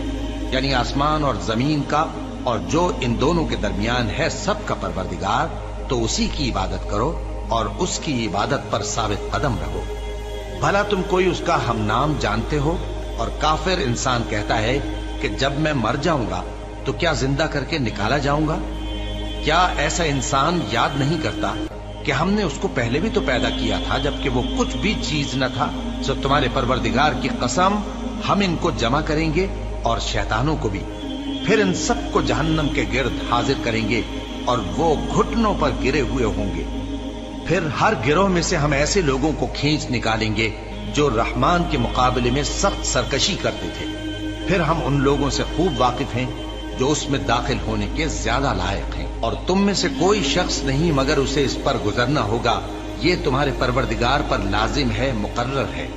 یعنی آسمان اور زمین کا اور جو ان دونوں کے درمیان ہے سب کا پروردگار، تو اسی کی عبادت کرو اور اس کی عبادت پر ثابت قدم رہو۔ بھلا تم کوئی اس کا ہم نام جانتے ہو؟ اور کافر انسان کہتا ہے کہ جب میں مر جاؤں گا تو کیا زندہ کر کے نکالا جاؤں گا؟ کیا ایسا انسان یاد نہیں کرتا کہ कि हमने उसको पहले भी तो पैदा किया था जबकि वो कुछ भी चीज न था। सो तुम्हारे परवरदिगार की कसम, हम इनको जमा करेंगे और शैतानों को भी, फिर इन सबको जहन्नम के गिर्द हाजिर करेंगे और वो घुटनों पर गिरे हुए होंगे। फिर हर गिरोह में से हम ऐसे लोगों को खींच निकालेंगे जो रहमान के मुकाबले में सख्त सरकशी करते थे। फिर हम उन लोगों से खूब वाकिफ हैं जो उसमें दाखिल होने के ज्यादा लायक हैं, और तुम में से कोई शख्स नहीं मगर उसे इस पर गुजरना होगा। ये तुम्हारे परवरदिगार पर लाजिम है, मुकर्रर है।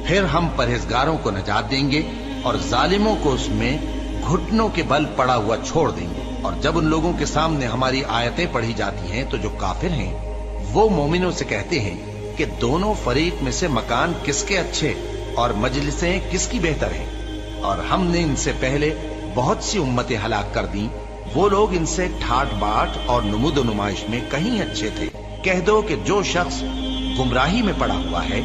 फिर हम परहेजगारों को नजात देंगे और जालिमों को उसमें घुटनों के बल पड़ा हुआ छोड़ देंगे। और जब उन लोगों के सामने हमारी आयतें पढ़ी जाती हैं तो जो काफिर हैं वो मोमिनों से कहते हैं कि दोनों फरीक में से मकान किसके अच्छे और मजलिसें किसकी बेहतर हैं। और हमने इनसे पहले बहुत सी उम्मतें हलाक कर दी, वो लोग इनसे ठाट बाट और नुमुद नुमाइश में कहीं अच्छे थे। कह दो कि जो शख्स गुमराही में पड़ा हुआ है,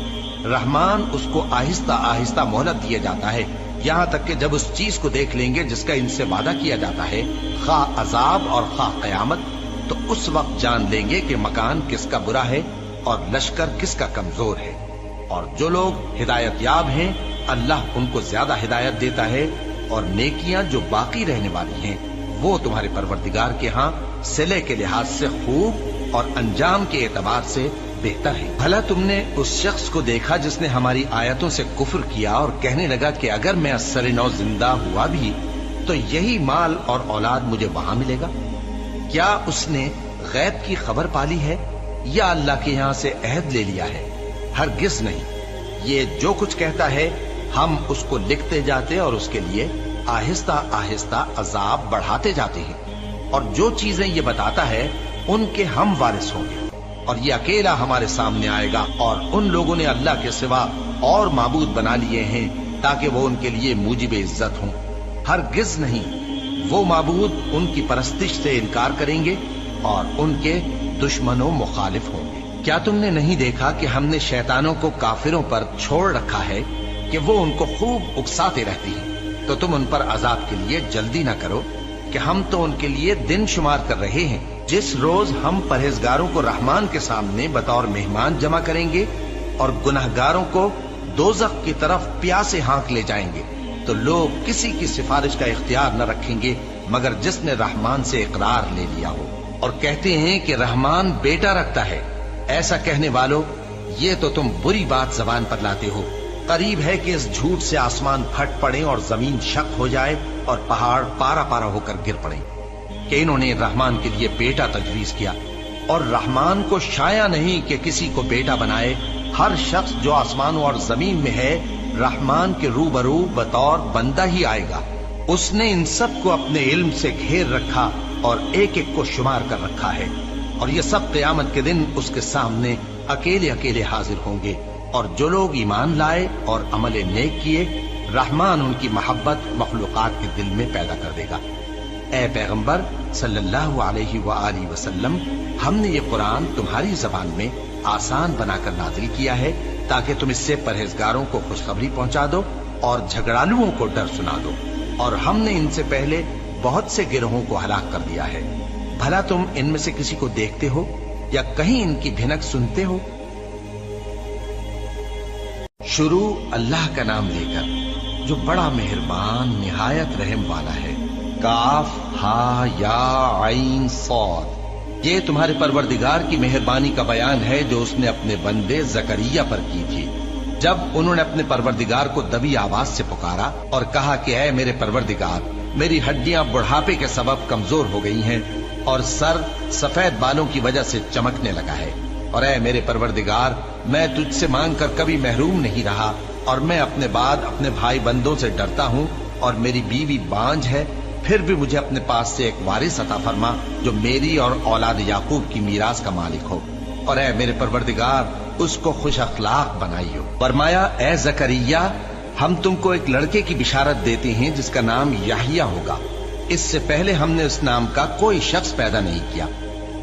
रहमान उसको आहिस्ता आहिस्ता मोहलत दिया जाता है, यहाँ तक कि जब उस चीज को देख लेंगे जिसका इनसे वादा किया जाता है, खा अजाब और खा कयामत, तो उस वक्त जान लेंगे कि मकान किसका बुरा है और लश्कर किसका कमजोर है। और जो लोग हिदायत याब हैं, अल्लाह उनको ज्यादा हिदायत देता है, और नेकियां जो बाकी रहने वाली हैं वो तुम्हारे परवरदिगार के यहाँ सिले के लिहाज से खूब और अंजाम के एतबार से बेहतर है। भला तुमने उस शख्स को देखा जिसने हमारी आयतों से कुफ्र किया और कहने लगा कि अगर मैं अस्सरे नौ जिंदा हुआ भी तो यही माल और औलाद मुझे वहां मिलेगा? क्या उसने गैब की खबर पाली है या अल्लाह के यहाँ से अहद ले लिया है? हरगिज नहीं। ये जो कुछ कहता है हम उसको लिखते जाते और उसके लिए आहिस्ता आहिस्ता अजाब बढ़ाते जाते हैं। और जो चीजें ये बताता है उनके हम वारिस होंगे, और ये अकेला हमारे सामने आएगा। और उन लोगों ने अल्लाह के सिवा और माबूद बना लिए हैं ताकि वो उनके लिए मूजिब इज्जत हों। हरगिज नहीं, वो माबूद उनकी परस्तिश से इनकार करेंगे और उनके दुश्मनों मुखालिफ होंगे। क्या तुमने नहीं देखा कि हमने शैतानों को काफिरों पर छोड़ रखा है कि वो उनको खूब उकसाते रहती हैं? तो तुम उन पर अजाब के लिए जल्दी ना करो कि हम तो उनके लिए दिन शुमार कर रहे हैं। जिस रोज हम परहेजगारों को रहमान के सामने बतौर मेहमान जमा करेंगे और गुनाहगारों को दोज़ख की तरफ प्यासे हाँक ले जाएंगे, तो लोग किसी की सिफारिश का इख्तियार न रखेंगे मगर जिसने रहमान से इकरार ले लिया हो। और कहते हैं कि रहमान बेटा रखता है। ऐसा कहने वालों, ये तो तुम बुरी बात जबान पर लाते हो। करीब है कि इस झूठ से आसमान फट पड़े और जमीन शक हो जाए और पहाड़ पारा पारा होकर गिर पड़े कि इन्होंने रहमान के लिए बेटा तजवीज किया। और रहमान को शाया नहीं कि किसी को बेटा बनाए। हर शख्स जो आसमानों और जमीन में है रहमान के रूबरू बतौर बंदा ही आएगा। उसने इन सब को अपने इल्म से घेर रखा और एक एक को शुमार कर रखा है। और ये सब क़यामत के दिन उसके सामने अकेले अकेले हाजिर होंगे। और जो लोग ईमान लाए और अमल नेक किए, रहमान उनकी मोहब्बत मखलूकात के दिल में पैदा कर देगा। ए पैगंबर सल्लल्लाहु अलैहि वआलिहि वसल्लम, हमने ये कुरान तुम्हारी जबान में आसान बनाकर नाजिल किया है ताकि तुम इससे परहेजगारों को खुशखबरी पहुंचा दो और झगड़ालुओं को डर सुना दो। और हमने इनसे पहले बहुत से गिरोहों को हलाक कर दिया है। भला तुम इनमें से किसी को देखते हो या कहीं इनकी भिनक सुनते हो? शुरू अल्लाह का नाम लेकर जो बड़ा मेहरबान निहायत रहम वाला है। काफ हा या आइन सौद, ये तुम्हारे परवरदिगार की मेहरबानी का बयान है जो उसने अपने बंदे जकरिया पर की थी जब उन्होंने अपने परवरदिगार को दबी आवाज से पुकारा और कहा कि ऐ मेरे परवरदिगार, मेरी हड्डियां बुढ़ापे के सबब कमजोर हो गई हैं और सर सफेद बालों की वजह से चमकने लगा है। और ऐ मेरे परवरदिगार, मैं तुझसे मांग कर कभी महरूम नहीं रहा और मैं अपने बाद अपने भाई बंदों से डरता हूँ और मेरी बीवी बांझ है। फिर भी मुझे अपने पास से एक वारिस अता फरमा जो मेरी और औलाद याकूब की मीरास का मालिक हो। और ऐ मेरे परवरदिगार, उसको खुश अखलाक बनाइयो। फरमाया, ऐ जकरिया, हम तुमको एक लड़के की बिशारत देते हैं जिसका नाम याहिया होगा। इससे पहले हमने उस नाम का कोई शख्स पैदा नहीं किया।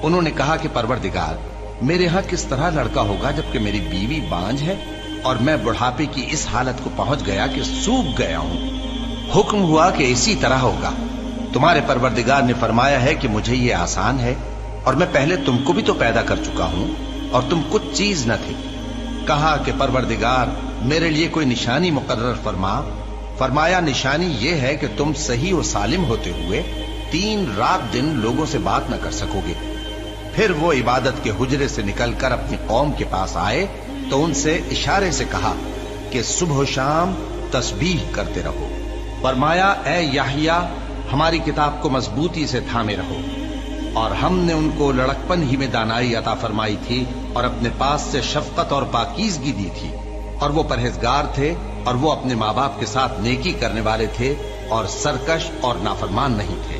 उन्होंने कहा कि परवरदिगार, मेरे यहाँ किस तरह लड़का होगा जबकि मेरी बीवी बांझ है और मैं बुढ़ापे की इस हालत को पहुंच गया कि सूख गया हूँ। हुक्म हुआ कि इसी तरह होगा। तुम्हारे परवरदिगार ने फरमाया है कि मुझे ये आसान है। और मैं पहले तुमको भी तो पैदा कर चुका हूं और तुम कुछ चीज न थे। कहा कि परवरदिगार मेरे लिए कोई निशानी मुकर्रर फरमा। फरमाया निशानी ये है कि तुम सही और सालिम होते हुए 3 रात दिन लोगों से बात न कर सकोगे। फिर वो इबादत के हुजरे से निकलकर अपनी कौम के पास आए तो उनसे इशारे से कहा कि सुबह शाम तस्बीह करते रहो। फरमाया ए याहिया हमारी किताब को मजबूती से थामे रहो। और हमने उनको लड़कपन ही में दानाई अता फरमाई थी और अपने पास से शफकत और पाकीज़गी दी थी, और वो परहेजगार थे और वो अपने माँ बाप के साथ नेकी करने वाले थे और सरकश और नाफरमान नहीं थे।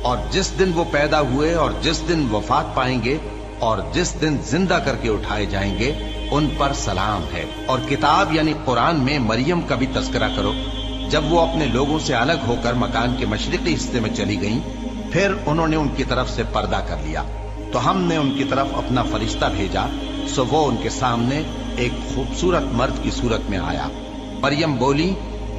और जिस दिन वो पैदा हुए और जिस दिन वफात पाएंगे और जिस दिन जिंदा करके उठाए जाएंगे उन पर सलाम है। और किताब यानी कुरान में मरियम का भी तस्करा करो। जब वो अपने लोगों से अलग होकर मकान के मशरिकी हिस्से में चली गईं, फिर उन्होंने उनकी तरफ से पर्दा कर लिया तो हमने उनकी तरफ अपना फरिश्ता भेजा। सो वो उनके सामने एक खूबसूरत मर्द की सूरत में आया। मरियम बोली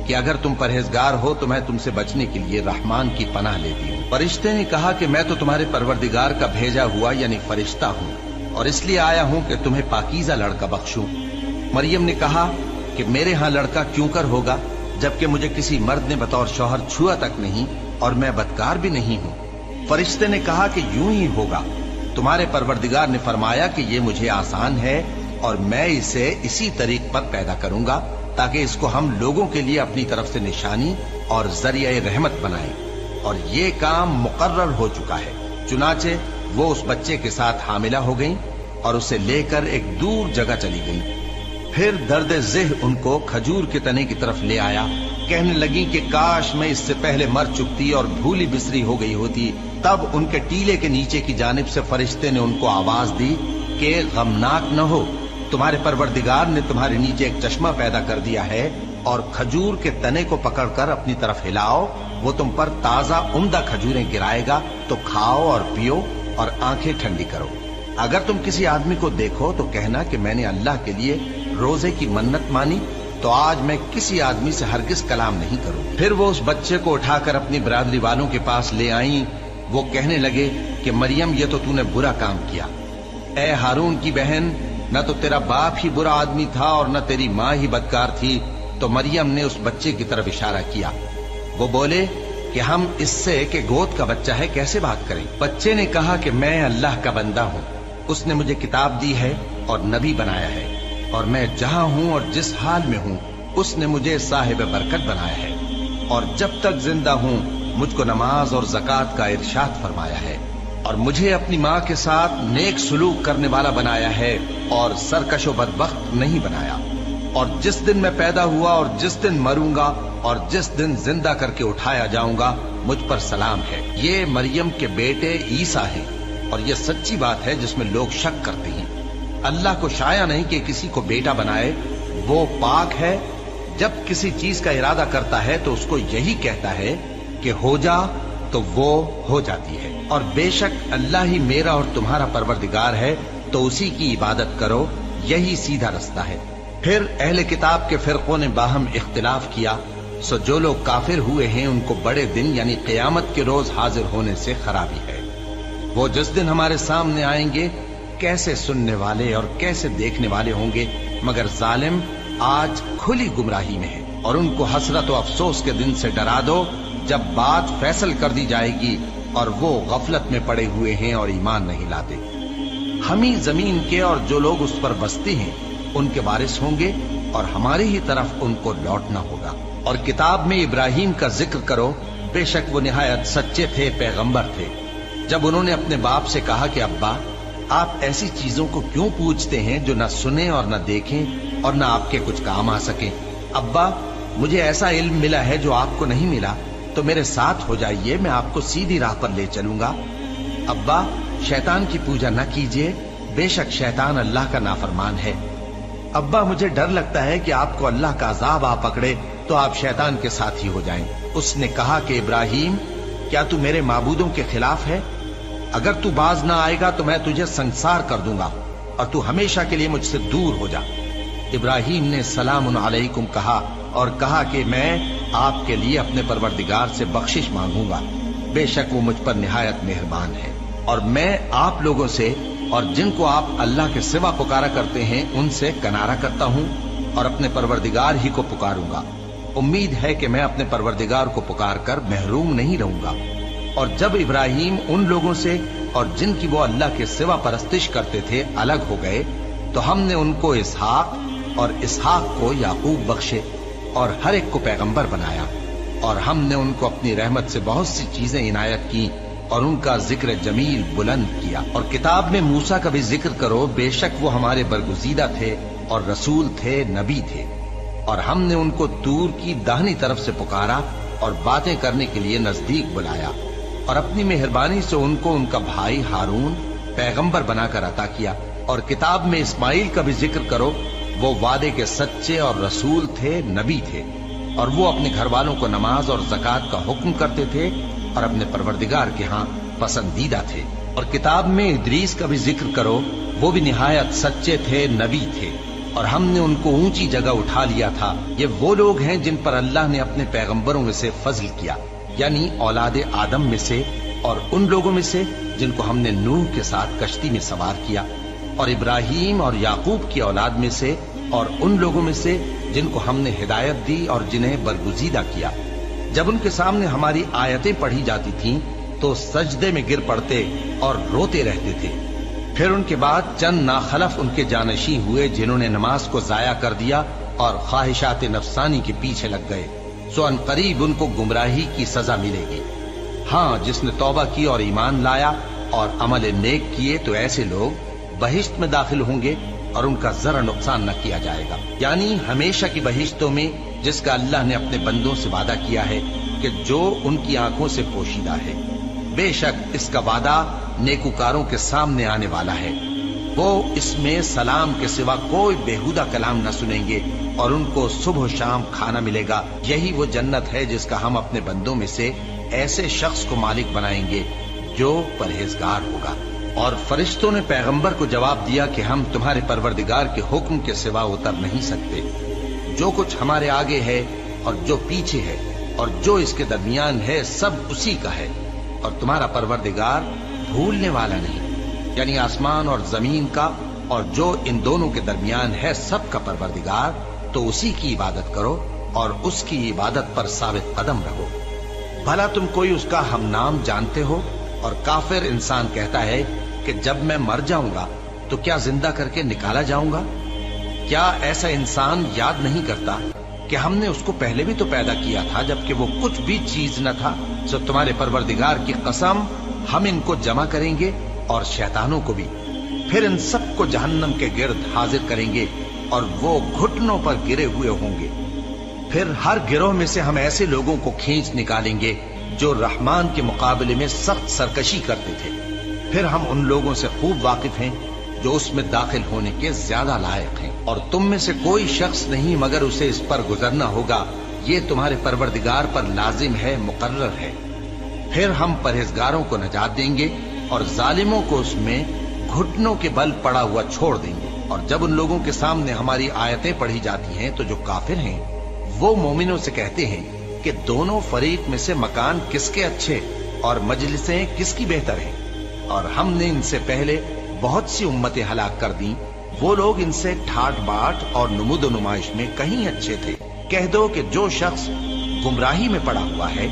कि अगर तुम परहेजगार हो तो मैं तुमसे बचने के लिए रहमान की पनाह लेती हूँ। फरिश्ते ने कहा कि मैं तो तुम्हारे परवरदिगार का भेजा हुआ यानी फरिश्ता हूँ और इसलिए आया हूँ कि तुम्हें पाकीज़ा लड़का बख्शूं। मरियम ने कहा कि मेरे यहाँ लड़का क्यों कर होगा जबकि मुझे किसी मर्द ने बतौर शौहर छुआ तक नहीं और मैं बदकार भी नहीं हूँ। फरिश्ते ने कहा कि यूं ही होगा। तुम्हारे परवरदिगार ने फरमाया कि ये मुझे आसान है और मैं इसे इसी तरीक पर पैदा करूंगा ताकि इसको हम लोगों के लिए अपनी तरफ से निशानी और जरिया रहमत बनाएं। और ये काम मुकर्रर हो चुका है। चुनाचे वो उस बच्चे के साथ हामिला हो गईं और उसे लेकर एक दूर जगह चली गईं। फिर दर्द ज़ेह उनको खजूर के तने की तरफ ले आया। कहने लगी कि काश मैं इससे पहले मर चुकती और भूली बिसरी हो गई होती। तब उनके टीले के नीचे की जानिब से फरिश्ते ने उनको आवाज दी कि गमनाक न हो, तुम्हारे परवरदिगार ने तुम्हारे नीचे एक चश्मा पैदा कर दिया है और खजूर के तने को पकड़कर अपनी तरफ हिलाओ, वो तुम पर ताजा उम्दा खजूरें गिराएगा, तो खाओ और पियो और आंखें ठंडी करो। अगर तुम किसी आदमी को देखो तो कहना कि मैंने अल्लाह के लिए रोजे की मन्नत मानी, तो आज मैं किसी आदमी से हरगिज कलाम नहीं करूंगी। फिर वो उस बच्चे को उठाकर अपनी बिरादरी वालों के पास ले आई। वो कहने लगे कि मरियम ये तो तूने बुरा काम किया। ए हारून की बहन, न तो तेरा बाप ही बुरा आदमी था और न तेरी माँ ही बदकार थी। तो मरियम ने उस बच्चे की तरफ इशारा किया। वो बोले कि हम इससे कि गोद का बच्चा है कैसे बात करें। बच्चे ने कहा कि मैं अल्लाह का बंदा हूँ, उसने मुझे किताब दी है और नबी बनाया है और मैं जहां हूं और जिस हाल में हूं उसने मुझे साहिब बरकत बनाया है और जब तक जिंदा हूं मुझको नमाज और ज़कात का इरशाद फरमाया है और मुझे अपनी माँ के साथ नेक सुलूक करने वाला बनाया है और सरकशो बदबख्त नहीं बनाया। और जिस दिन मैं पैदा हुआ और जिस दिन मरूंगा और जिस दिन जिंदा करके उठाया जाऊंगा मुझ पर सलाम है। ये मरियम के बेटे ईसा है और ये सच्ची बात है जिसमें लोग शक करते हैं। अल्लाह को शाया नहीं कि किसी को बेटा बनाए, वो पाक है। जब किसी चीज का इरादा करता है तो उसको यही कहता है कि हो जा, तो वो हो जाती है। और बेशक अल्लाह ही मेरा और तुम्हारा परवरदिगार है, तो उसी की इबादत करो, यही सीधा रास्ता है। फिर अहले किताब के फिरकों ने बाहम इख्तिलाफ किया। सो जो लोग काफिर हुए हैं उनको बड़े दिन यानी क़यामत के रोज हाजिर होने से खराबी है। वो जिस दिन हमारे सामने आएंगे कैसे सुनने वाले और कैसे देखने वाले होंगे, मगर जालिम आज खुली गुमराही में है। और उनको हसरत और अफसोस के दिन से डरा दो जब बात फैसल कर दी जाएगी और वो गफलत में पड़े हुए हैं और ईमान नहीं लाते। हम ही जमीन के और जो लोग उस पर बसते हैं उनके वारिस होंगे और हमारी ही तरफ उनको लौटना होगा। और किताब में इब्राहिम का जिक्र करो, बेशक वो निहायत सच्चे थे, पैगंबर थे। जब उन्होंने अपने बाप से कहा कि अब्बा आप ऐसी चीजों को क्यों पूछते हैं जो न सुने और न देखें और न आपके कुछ काम आ सके। अब्बा मुझे ऐसा इल्म मिला है जो आपको नहीं मिला, तो मेरे साथ हो जाइए, मैं आपको सीधी राह पर ले चलूंगा। अब्बा शैतान की पूजा न कीजिए, बेशक शैतान अल्लाह का नाफरमान है। अब्बा मुझे डर लगता है कि आपको अल्लाह का अजाब आ पकड़े तो आप शैतान के साथ ही हो जाएं। उसने कहा कि इब्राहिम क्या तू मेरे माबूदों के खिलाफ है? अगर तू बाज ना आएगा तो मैं तुझे संसार कर दूंगा और तू हमेशा के लिए मुझसे दूर हो जा। इब्राहिम ने सलामुन अलैकुम कहा और कहा कि मैं आपके लिए अपने परवरदिगार से बख्शिश मांगूंगा, बेशक वो मुझ पर निहायत मेहरबान है। اور میں آپ لوگوں سے اور جن کو آپ اللہ کے سوا پکارا کرتے ہیں ان سے کنارہ کرتا ہوں اور اپنے پروردگار ہی کو پکاروں گا۔ امید ہے کہ میں اپنے پروردگار کو پکار کر محروم نہیں رہوں گا۔ اور جب ابراہیم ان لوگوں سے اور جن کی وہ اللہ کے سوا پرستش کرتے تھے الگ ہو گئے تو ہم نے ان کو اسحاق اور اسحاق کو یعقوب بخشے اور ہر ایک کو پیغمبر بنایا، اور ہم نے ان کو اپنی رحمت سے بہت سی چیزیں عنایت کی اور ان کا ذکر جمیل بلند کیا۔ اور کتاب میں موسیٰ کا بھی ذکر کرو، بے شک وہ ہمارے برگزیدہ تھے اور رسول تھے، نبی تھے، اور ہم نے ان کو طور کی داہنی طرف سے پکارا اور باتیں کرنے کے لیے نزدیک بلایا، اور اپنی مہربانی سے ان کو ان کا بھائی ہارون پیغمبر بنا کر عطا کیا۔ اور کتاب میں اسماعیل کا بھی ذکر کرو، وہ وعدے کے سچے اور رسول تھے، نبی تھے، اور وہ اپنے گھر والوں کو نماز اور زکوٰۃ کا حکم کرتے تھے اور اپنے پروردگار کے ہاں پسندیدہ تھے۔ اور کتاب میں ادریس کا بھی ذکر کرو، وہ بھی نہایت سچے تھے، نبی تھے، اور ہم نے ان کو اونچی جگہ اٹھا لیا تھا۔ یہ وہ لوگ ہیں جن پر اللہ نے اپنے پیغمبروں میں سے فضل کیا، یعنی اولاد آدم میں سے، اور ان لوگوں میں سے جن کو ہم نے نوح کے ساتھ کشتی میں سوار کیا، اور ابراہیم اور یعقوب کی اولاد میں سے، اور ان لوگوں میں سے جن کو ہم نے ہدایت دی اور جنہیں برگزیدہ کیا۔ جب ان کے سامنے ہماری آیتیں پڑھی جاتی تھیں تو سجدے میں گر پڑتے اور روتے رہتے تھے۔ پھر ان کے بعد چند ناخلف ان کے جانشین ہوئے جنہوں نے نماز کو ضائع کر دیا اور خواہشات نفسانی کے پیچھے لگ گئے، سو ان قریب ان کو گمراہی کی سزا ملے گی۔ ہاں، جس نے توبہ کی اور ایمان لایا اور عمل نیک کیے تو ایسے لوگ بہشت میں داخل ہوں گے اور ان کا ذرا نقصان نہ کیا جائے گا، یعنی ہمیشہ کی بہشتوں میں، جس کا اللہ نے اپنے بندوں سے وعدہ کیا ہے کہ جو ان کی آنکھوں سے پوشیدہ ہے۔ بے شک اس کا وعدہ نیکوکاروں کے سامنے آنے والا ہے، وہ اس میں سلام کے سوا کوئی بےہودہ کلام نہ سنیں گے اور ان کو صبح و شام کھانا ملے گا۔ یہی وہ جنت ہے جس کا ہم اپنے بندوں میں سے ایسے شخص کو مالک بنائیں گے جو پرہیزگار ہوگا۔ اور فرشتوں نے پیغمبر کو جواب دیا کہ ہم تمہارے پروردگار کے حکم کے سوا اتر نہیں سکتے۔ جو کچھ ہمارے آگے ہے اور جو پیچھے ہے اور جو اس کے درمیان ہے سب اسی کا ہے، اور تمہارا پروردگار بھولنے والا نہیں، یعنی آسمان اور زمین کا اور جو ان دونوں کے درمیان ہے سب کا پروردگار، تو اسی کی عبادت کرو اور اس کی عبادت پر ثابت قدم رہو۔ بھلا تم کوئی اس کا ہم نام جانتے ہو؟ اور کافر انسان کہتا ہے کہ جب میں مر جاؤں گا تو کیا زندہ کر کے نکالا جاؤں گا؟ کیا ایسا انسان یاد نہیں کرتا کہ ہم نے اس کو پہلے بھی تو پیدا کیا تھا جبکہ وہ کچھ بھی چیز نہ تھا؟ سو تمہارے پروردگار کی قسم، ہم ان کو جمع کریں گے اور شیطانوں کو بھی، پھر ان سب کو جہنم کے گرد حاضر کریں گے اور وہ گھٹنوں پر گرے ہوئے ہوں گے۔ پھر ہر گروہ میں سے ہم ایسے لوگوں کو کھینچ نکالیں گے جو رحمان کے مقابلے میں سخت سرکشی کرتے تھے، پھر ہم ان لوگوں سے خوب واقف ہیں جو اس میں داخل ہونے کے زیادہ لائق ہیں، اور تم میں سے کوئی شخص نہیں مگر اسے اس پر گزرنا ہوگا، یہ تمہارے پروردگار پر لازم ہے، مقرر ہے۔ پھر ہم پرہیزگاروں کو نجات دیں گے اور ظالموں کو اس میں گھٹنوں کے بل پڑا ہوا چھوڑ دیں گے۔ اور جب ان لوگوں کے سامنے ہماری آیتیں پڑھی جاتی ہیں تو جو کافر ہیں وہ مومنوں سے کہتے ہیں کہ دونوں فریق میں سے مکان کس کے اچھے اور مجلسیں کس کی بہتر ہیں، اور ہم نے ان سے پہلے بہت سی امتیں ہلاک کر دیں، وہ لوگ ان سے ٹھاٹ باٹ اور نمود و نمائش میں کہیں اچھے تھے۔ کہہ دو کہ جو شخص گمراہی میں پڑا ہوا ہے،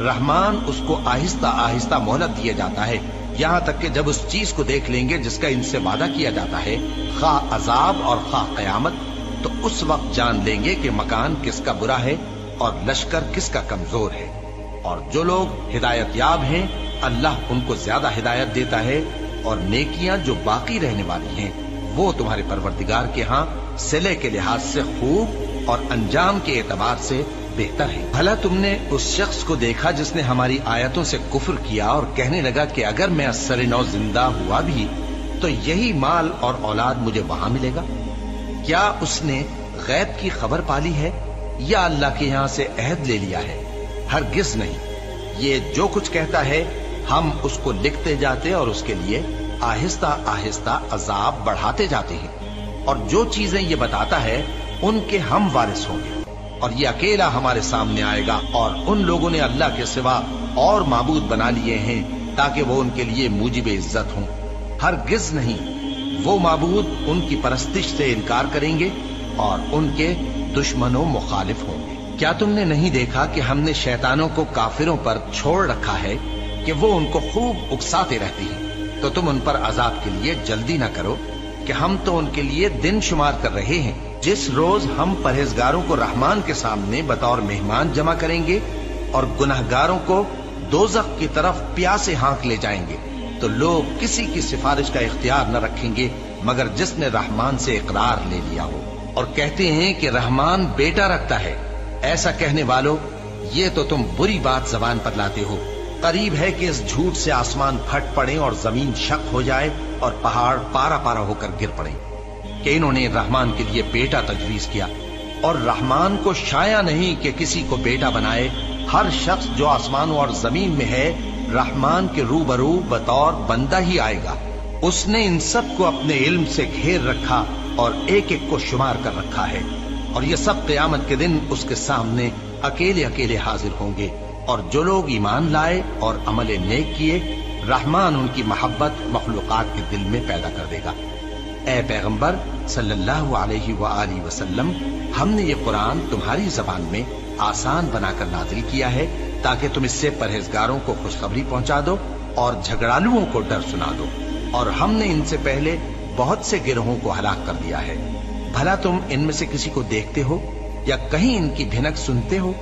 رحمان اس کو آہستہ آہستہ مہلت دیا جاتا ہے، یہاں تک کہ جب اس چیز کو دیکھ لیں گے جس کا ان سے وعدہ کیا جاتا ہے، خواہ عذاب اور خواہ قیامت، تو اس وقت جان لیں گے کہ مکان کس کا برا ہے اور لشکر کس کا کمزور ہے۔ اور جو لوگ ہدایت یاب ہیں اللہ ان کو زیادہ ہدایت دیتا ہے، اور نیکیاں جو باقی رہنے والی ہیں وہ تمہارے پروردگار کے ہاں صلے کے لحاظ سے خوب اور انجام کے اعتبار سے بہتر ہے۔ بھلا تم نے اس شخص کو دیکھا جس نے ہماری آیتوں سے کفر کیا اور کہنے لگا کہ اگر میں اثر نو زندہ ہوا بھی تو یہی مال اور اولاد مجھے وہاں ملے گا؟ کیا اس نے غیب کی خبر پالی ہے یا اللہ کے یہاں سے عہد لے لیا ہے؟ ہرگز نہیں، یہ جو کچھ کہتا ہے ہم اس کو لکھتے جاتے اور اس کے لیے آہستہ آہستہ عذاب بڑھاتے جاتے ہیں، اور جو چیزیں یہ بتاتا ہے ان کے ہم وارث ہوں گے، اور یہ اکیلا ہمارے سامنے آئے گا۔ اور ان لوگوں نے اللہ کے سوا اور معبود بنا لیے ہیں ताकि वो उनके लिए मूजिब इज्जत हों। हरगिज नहीं, वो माबूद उनकी परस्तिश से इनकार करेंगे और उनके दुश्मनों मुखालिफ होंगे। क्या तुमने नहीं देखा कि हमने शैतानों को काफिरों पर छोड़ रखा है कि वो उनको खूब उकसाते रहते हैं? तो तुम उन पर अजाब के लिए जल्दी ना करो कि हम तो उनके लिए दिन शुमार कर रहे हैं। जिस रोज हम परहेजगारों को रहमान के सामने बतौर मेहमान जमा करेंगे और गुनहगारों को दोजख की तरफ प्यासे हाँक ले जाएंगे, तो लोग किसी की सिफारिश का इख्तियार न रखेंगे मगर जिसने रहमान से इकरार ले लिया हो। और कहते हैं कि रहमान बेटा रखता है। ऐसा कहने वालों, ये तो तुम बुरी बात जबान पर लाते हो। करीब है कि इस झूठ से आसमान फट पड़े और जमीन शक हो जाए और पहाड़ पारा पारा होकर गिर पड़े कि इन्होंने रहमान के लिए बेटा तजवीज किया। और रहमान को शाया नहीं कि किसी को बेटा बनाए। हर शख्स जो आसमानों और जमीन में है रहमान के रूबरू बतौर बंदा ही आएगा। उसने इन सब को अपने इल्म से घेर रखा और एक एक को शुमार कर रखा है। और ये सब क़यामत के दिन उसके सामने अकेले अकेले हाजिर होंगे। और जो लोग ईमान लाए और अमल नेक किए, रहमान उनकी मोहब्बत मखलूकात के दिल में पैदा कर देगा। ए पैगंबर सल्लल्लाहु अलैहि वआलिहि वसल्लम, हमने ये कुरान तुम्हारी जबान में आसान बनाकर नाजिल किया है ताकि तुम इससे परहेजगारों को खुशखबरी पहुंचा दो और झगड़ालुओं को डर सुना दो। और हमने इनसे पहले बहुत से गिरोहों को हलाक कर दिया है। भला तुम इनमें से किसी को देखते हो या कहीं इनकी भिनक सुनते हो?